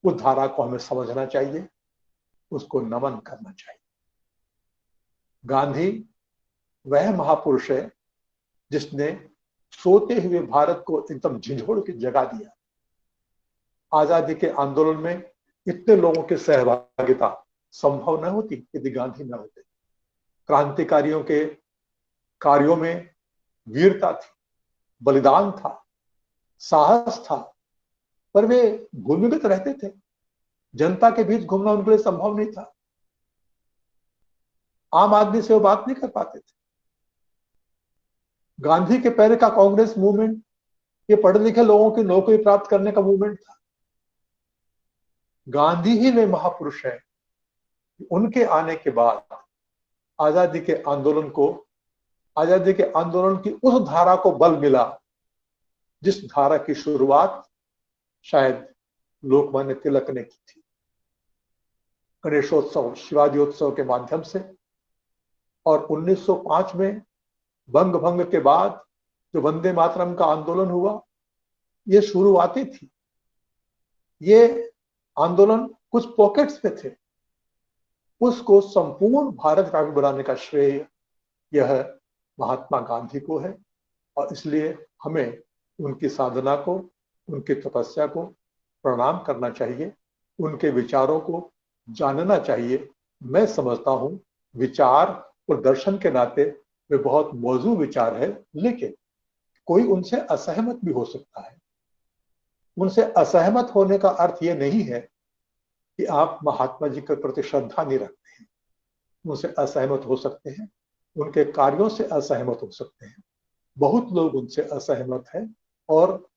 उस धारा को हमें समझना चाहिए, उसको नमन करना चाहिए। गांधी वह महापुरुष है जिसने सोते हुए भारत को एकदम झिझोड़ के जगा दिया। आजादी के आंदोलन में इतने लोगों की सहभागिता संभव न होती यदि गांधी न होते। क्रांतिकारियों के कार्यों में वीरता थी, बलिदान था, साहस था, पर वे भूमिगत रहते थे। जनता के बीच घूमना उनके लिए संभव नहीं था। आम आदमी से वो बात नहीं कर पाते थे। गांधी के पहले का कांग्रेस मूवमेंट ये पढ़े लिखे लोगों की नौकरी प्राप्त करने का मूवमेंट था। गांधी ही वे महापुरुष हैं। उनके आने के बाद आजादी के आंदोलन की उस धारा को बल मिला जिस धारा की शुरुआत शायद लोकमान्य तिलक ने की थी। गणेशोत्सव, शिवाजी के माध्यम से, और 1905 में बंग भंग के बाद जो वंदे मातरम का आंदोलन हुआ, ये शुरुआती थी। ये आंदोलन कुछ पॉकेट्स में थे, उसको संपूर्ण भारत व्यापी बनाने का श्रेय यह महात्मा गांधी को है। और इसलिए हमें उनकी साधना को, उनकी तपस्या को प्रणाम करना चाहिए, उनके विचारों को जानना चाहिए। मैं समझता हूं विचार और दर्शन के नाते वे बहुत मौजूद विचार है, लेकिन कोई उनसे असहमत भी हो सकता है। उनसे असहमत होने का अर्थ यह नहीं है कि आप महात्मा जी के प्रति श्रद्धा नहीं रखते हैं। उनसे असहमत हो सकते हैं, उनके कार्यों से असहमत हो सकते हैं। बहुत लोग उनसे असहमत हैं और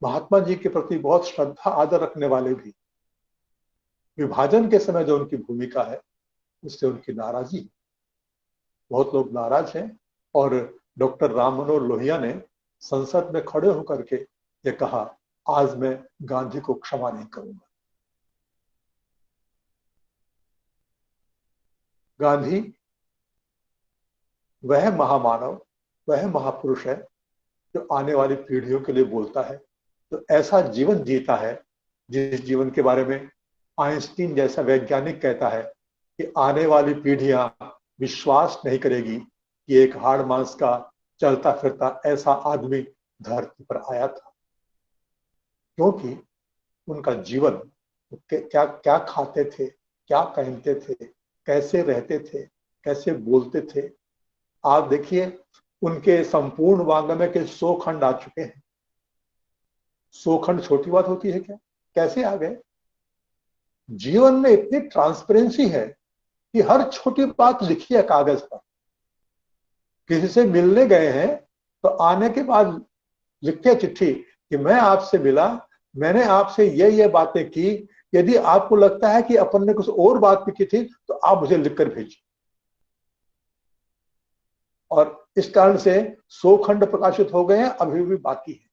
महात्मा जी के प्रति बहुत श्रद्धा आदर रखने वाले भी विभाजन के समय जो उनकी भूमिका है उससे उनकी नाराजगी, बहुत लोग नाराज हैं। और डॉक्टर राम मनोहर लोहिया ने संसद में खड़े होकर के ये कहा, आज मैं गांधी को क्षमा नहीं करूंगा। गांधी वह महामानव, वह महापुरुष है जो आने वाली पीढ़ियों के लिए बोलता है, तो ऐसा जीवन जीता है जिस जीवन के बारे में आइंस्टीन जैसा वैज्ञानिक कहता है कि आने वाली पीढ़ियां विश्वास नहीं करेगी कि एक हाड़ मांस का चलता फिरता ऐसा आदमी धरती पर आया था। क्योंकि उनका जीवन, क्या क्या खाते थे, क्या पहनते थे, कैसे रहते थे, कैसे बोलते थे। आप देखिए उनके संपूर्ण वाङ्मय के 100 खंड आ चुके हैं। 100 खंड छोटी बात होती है क्या? कैसे आ गए? जीवन में इतनी ट्रांसपेरेंसी है कि हर छोटी बात लिखी है कागज पर। किसी से मिलने गए हैं तो आने के बाद लिखते चिट्ठी कि मैं आपसे मिला, मैंने आपसे ये बातें की, यदि आपको लगता है कि अपन ने कुछ और बात भी की थी तो आप मुझे लिखकर भेजिए। और इस कारण से 100 खंड प्रकाशित हो गए हैं, अभी भी बाकी है।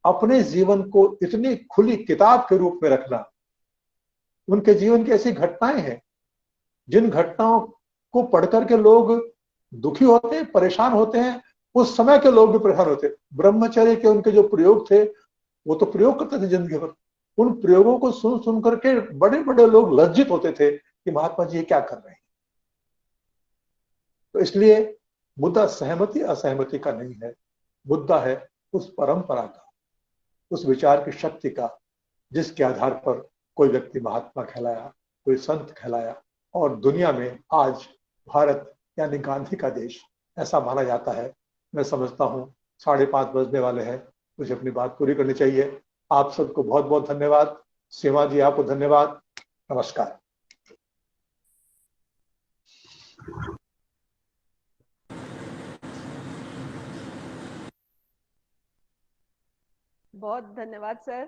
अपने जीवन को इतनी खुली किताब के रूप में रखना, उनके जीवन की ऐसी घटनाएं हैं जिन घटनाओं को पढ़कर के लोग दुखी होते हैं, परेशान होते हैं। उस समय के लोग भी परेशान होते हैं। ब्रह्मचर्य के उनके जो प्रयोग थे वो तो प्रयोग करते थे जिंदगी भर। उन प्रयोगों को सुन सुन करके बड़े बड़े लोग लज्जित होते थे कि महात्मा जी ये क्या कर रहे हैं। तो इसलिए मुद्दा सहमति असहमति का नहीं है, मुद्दा है उस परंपरा का, उस विचार की शक्ति का, जिसके आधार पर कोई व्यक्ति महात्मा कहलाया, कोई संत कहलाया। और दुनिया में आज भारत यानी गांधी का देश ऐसा माना जाता है। मैं समझता हूं 5:30 बजने वाले हैं, मुझे अपनी बात पूरी करनी चाहिए। आप सबको बहुत बहुत धन्यवाद। सीमा जी आपको धन्यवाद। नमस्कार। बहुत धन्यवाद सर।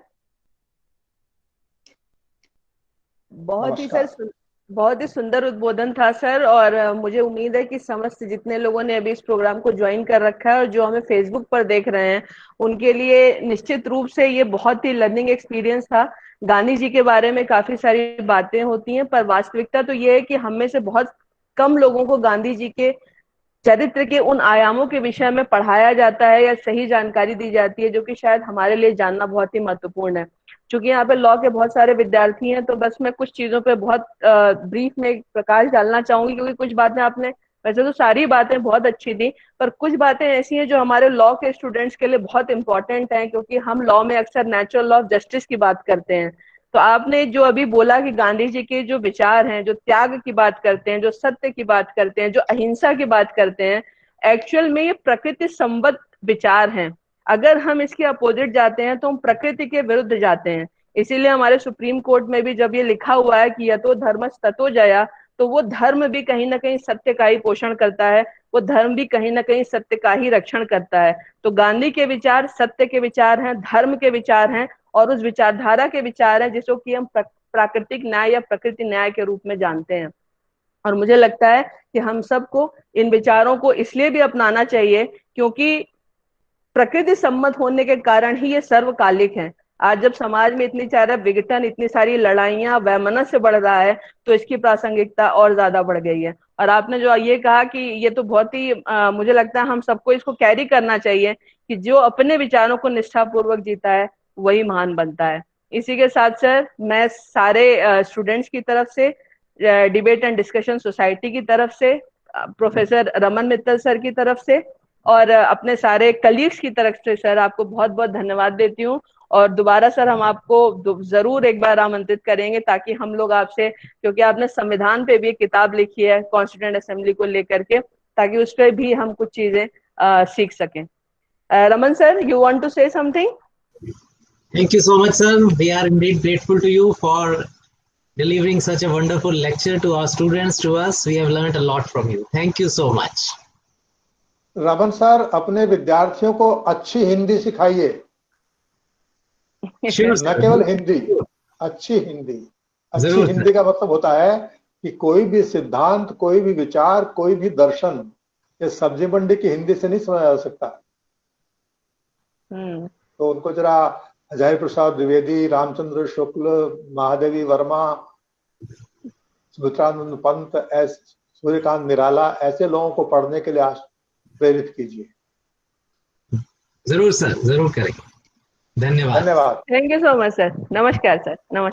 बहुत ही नमस्कार। सर बहुत ही सुंदर उद्बोधन था सर। और मुझे उम्मीद है कि समस्त जितने लोगों ने अभी इस प्रोग्राम को ज्वाइन कर रखा है और जो हमें फेसबुक पर देख रहे हैं, उनके लिए निश्चित रूप से ये बहुत ही लर्निंग एक्सपीरियंस था। गांधी जी के बारे में काफी सारी बातें होती हैं, पर वास्तविकता तो ये है कि हम में से बहुत कम लोगों को गांधी जी के चरित्र के उन आयामों के विषय में पढ़ाया जाता है या सही जानकारी दी जाती है, जो कि शायद हमारे लिए जानना बहुत ही महत्वपूर्ण है। क्योंकि यहाँ पे लॉ के बहुत सारे विद्यार्थी हैं, तो बस मैं कुछ चीजों पे बहुत ब्रीफ में प्रकाश डालना चाहूंगी, क्योंकि कुछ बातें आपने, वैसे तो सारी बातें बहुत अच्छी थी, पर कुछ बातें ऐसी हैं जो हमारे लॉ के स्टूडेंट्स के लिए बहुत इंपॉर्टेंट हैं, क्योंकि हम लॉ में अक्सर नेचुरल लॉ ऑफ जस्टिस की बात करते हैं। तो आपने जो अभी बोला कि गांधी जी के जो विचार हैं, जो त्याग की बात करते हैं, जो सत्य की बात करते हैं, जो अहिंसा की बात करते हैं, एक्चुअल में ये प्रकृति संबद्ध विचार हैं। अगर हम इसके अपोजिट जाते हैं तो हम प्रकृति के विरुद्ध जाते हैं। इसीलिए हमारे सुप्रीम कोर्ट में भी जब ये लिखा हुआ है कि यतो धर्म ततो जया, तो वो धर्म भी कहीं ना कहीं सत्य का ही पोषण करता है, वो धर्म भी कहीं ना कहीं सत्य का ही रक्षण करता है। तो गांधी के विचार सत्य के विचार हैं, धर्म के विचार हैं, और उस विचारधारा के विचार हैं जिसको कि हम प्राकृतिक न्याय या प्रकृति न्याय के रूप में जानते हैं। और मुझे लगता है कि हम सबको इन विचारों को इसलिए भी अपनाना चाहिए क्योंकि प्रकृति सम्मत होने के कारण ही ये सर्वकालिक है। आज जब समाज में इतनी सारा विघटन, इतनी सारी लड़ाइयां, वैमनस्य बढ़ रहा है, तो इसकी प्रासंगिकता और ज्यादा बढ़ गई है। और आपने जो ये कहा कि ये तो बहुत ही मुझे लगता है हम सबको इसको कैरी करना चाहिए कि जो अपने विचारों को निष्ठापूर्वक जीता है वही महान बनता है। इसी के साथ सर, मैं सारे स्टूडेंट्स की तरफ से, डिबेट एंड डिस्कशन सोसाइटी की तरफ से, प्रोफेसर रमन मित्तल सर की तरफ से और अपने सारे कलीग्स की तरफ से सर आपको बहुत बहुत धन्यवाद देती हूँ। और दोबारा सर हम आपको जरूर एक बार आमंत्रित करेंगे, ताकि हम लोग आपसे, क्योंकि आपने संविधान पे भी एक किताब लिखी है कॉन्स्टिट्यूएंट असेंबली को लेकर के, ताकि उस पर भी हम कुछ चीजें सीख सकें। Raman sir, you want to say something? Thank you so much, sir. We are indeed grateful to you for delivering such a wonderful lecture to our students, to us. We have learned a lot from you. Thank you so much. Raman sir, अपने विद्यार्थियों को अच्छी हिंदी सिखाइए। Sure, न sir. केवल हिंदी, अच्छी हिंदी। अच्छी जरूर, हिंदी का मतलब होता है कि कोई भी सिद्धांत, कोई भी विचार, कोई भी दर्शन ये सब्जी मंडी की हिंदी से नहीं समझा जा सकता। तो उनको जरा अजय प्रसाद द्विवेदी, रामचंद्र शुक्ल, महादेवी वर्मा, सुमित्रानंद पंत, सूर्यकांत निराला, ऐसे लोगों को पढ़ने के लिए प्रेरित कीजिए। जरूर सर, जरूर करेंगे। धन्यवाद। धन्यवाद। Thank you so much sir. नमस्कार सर। नमस्कार।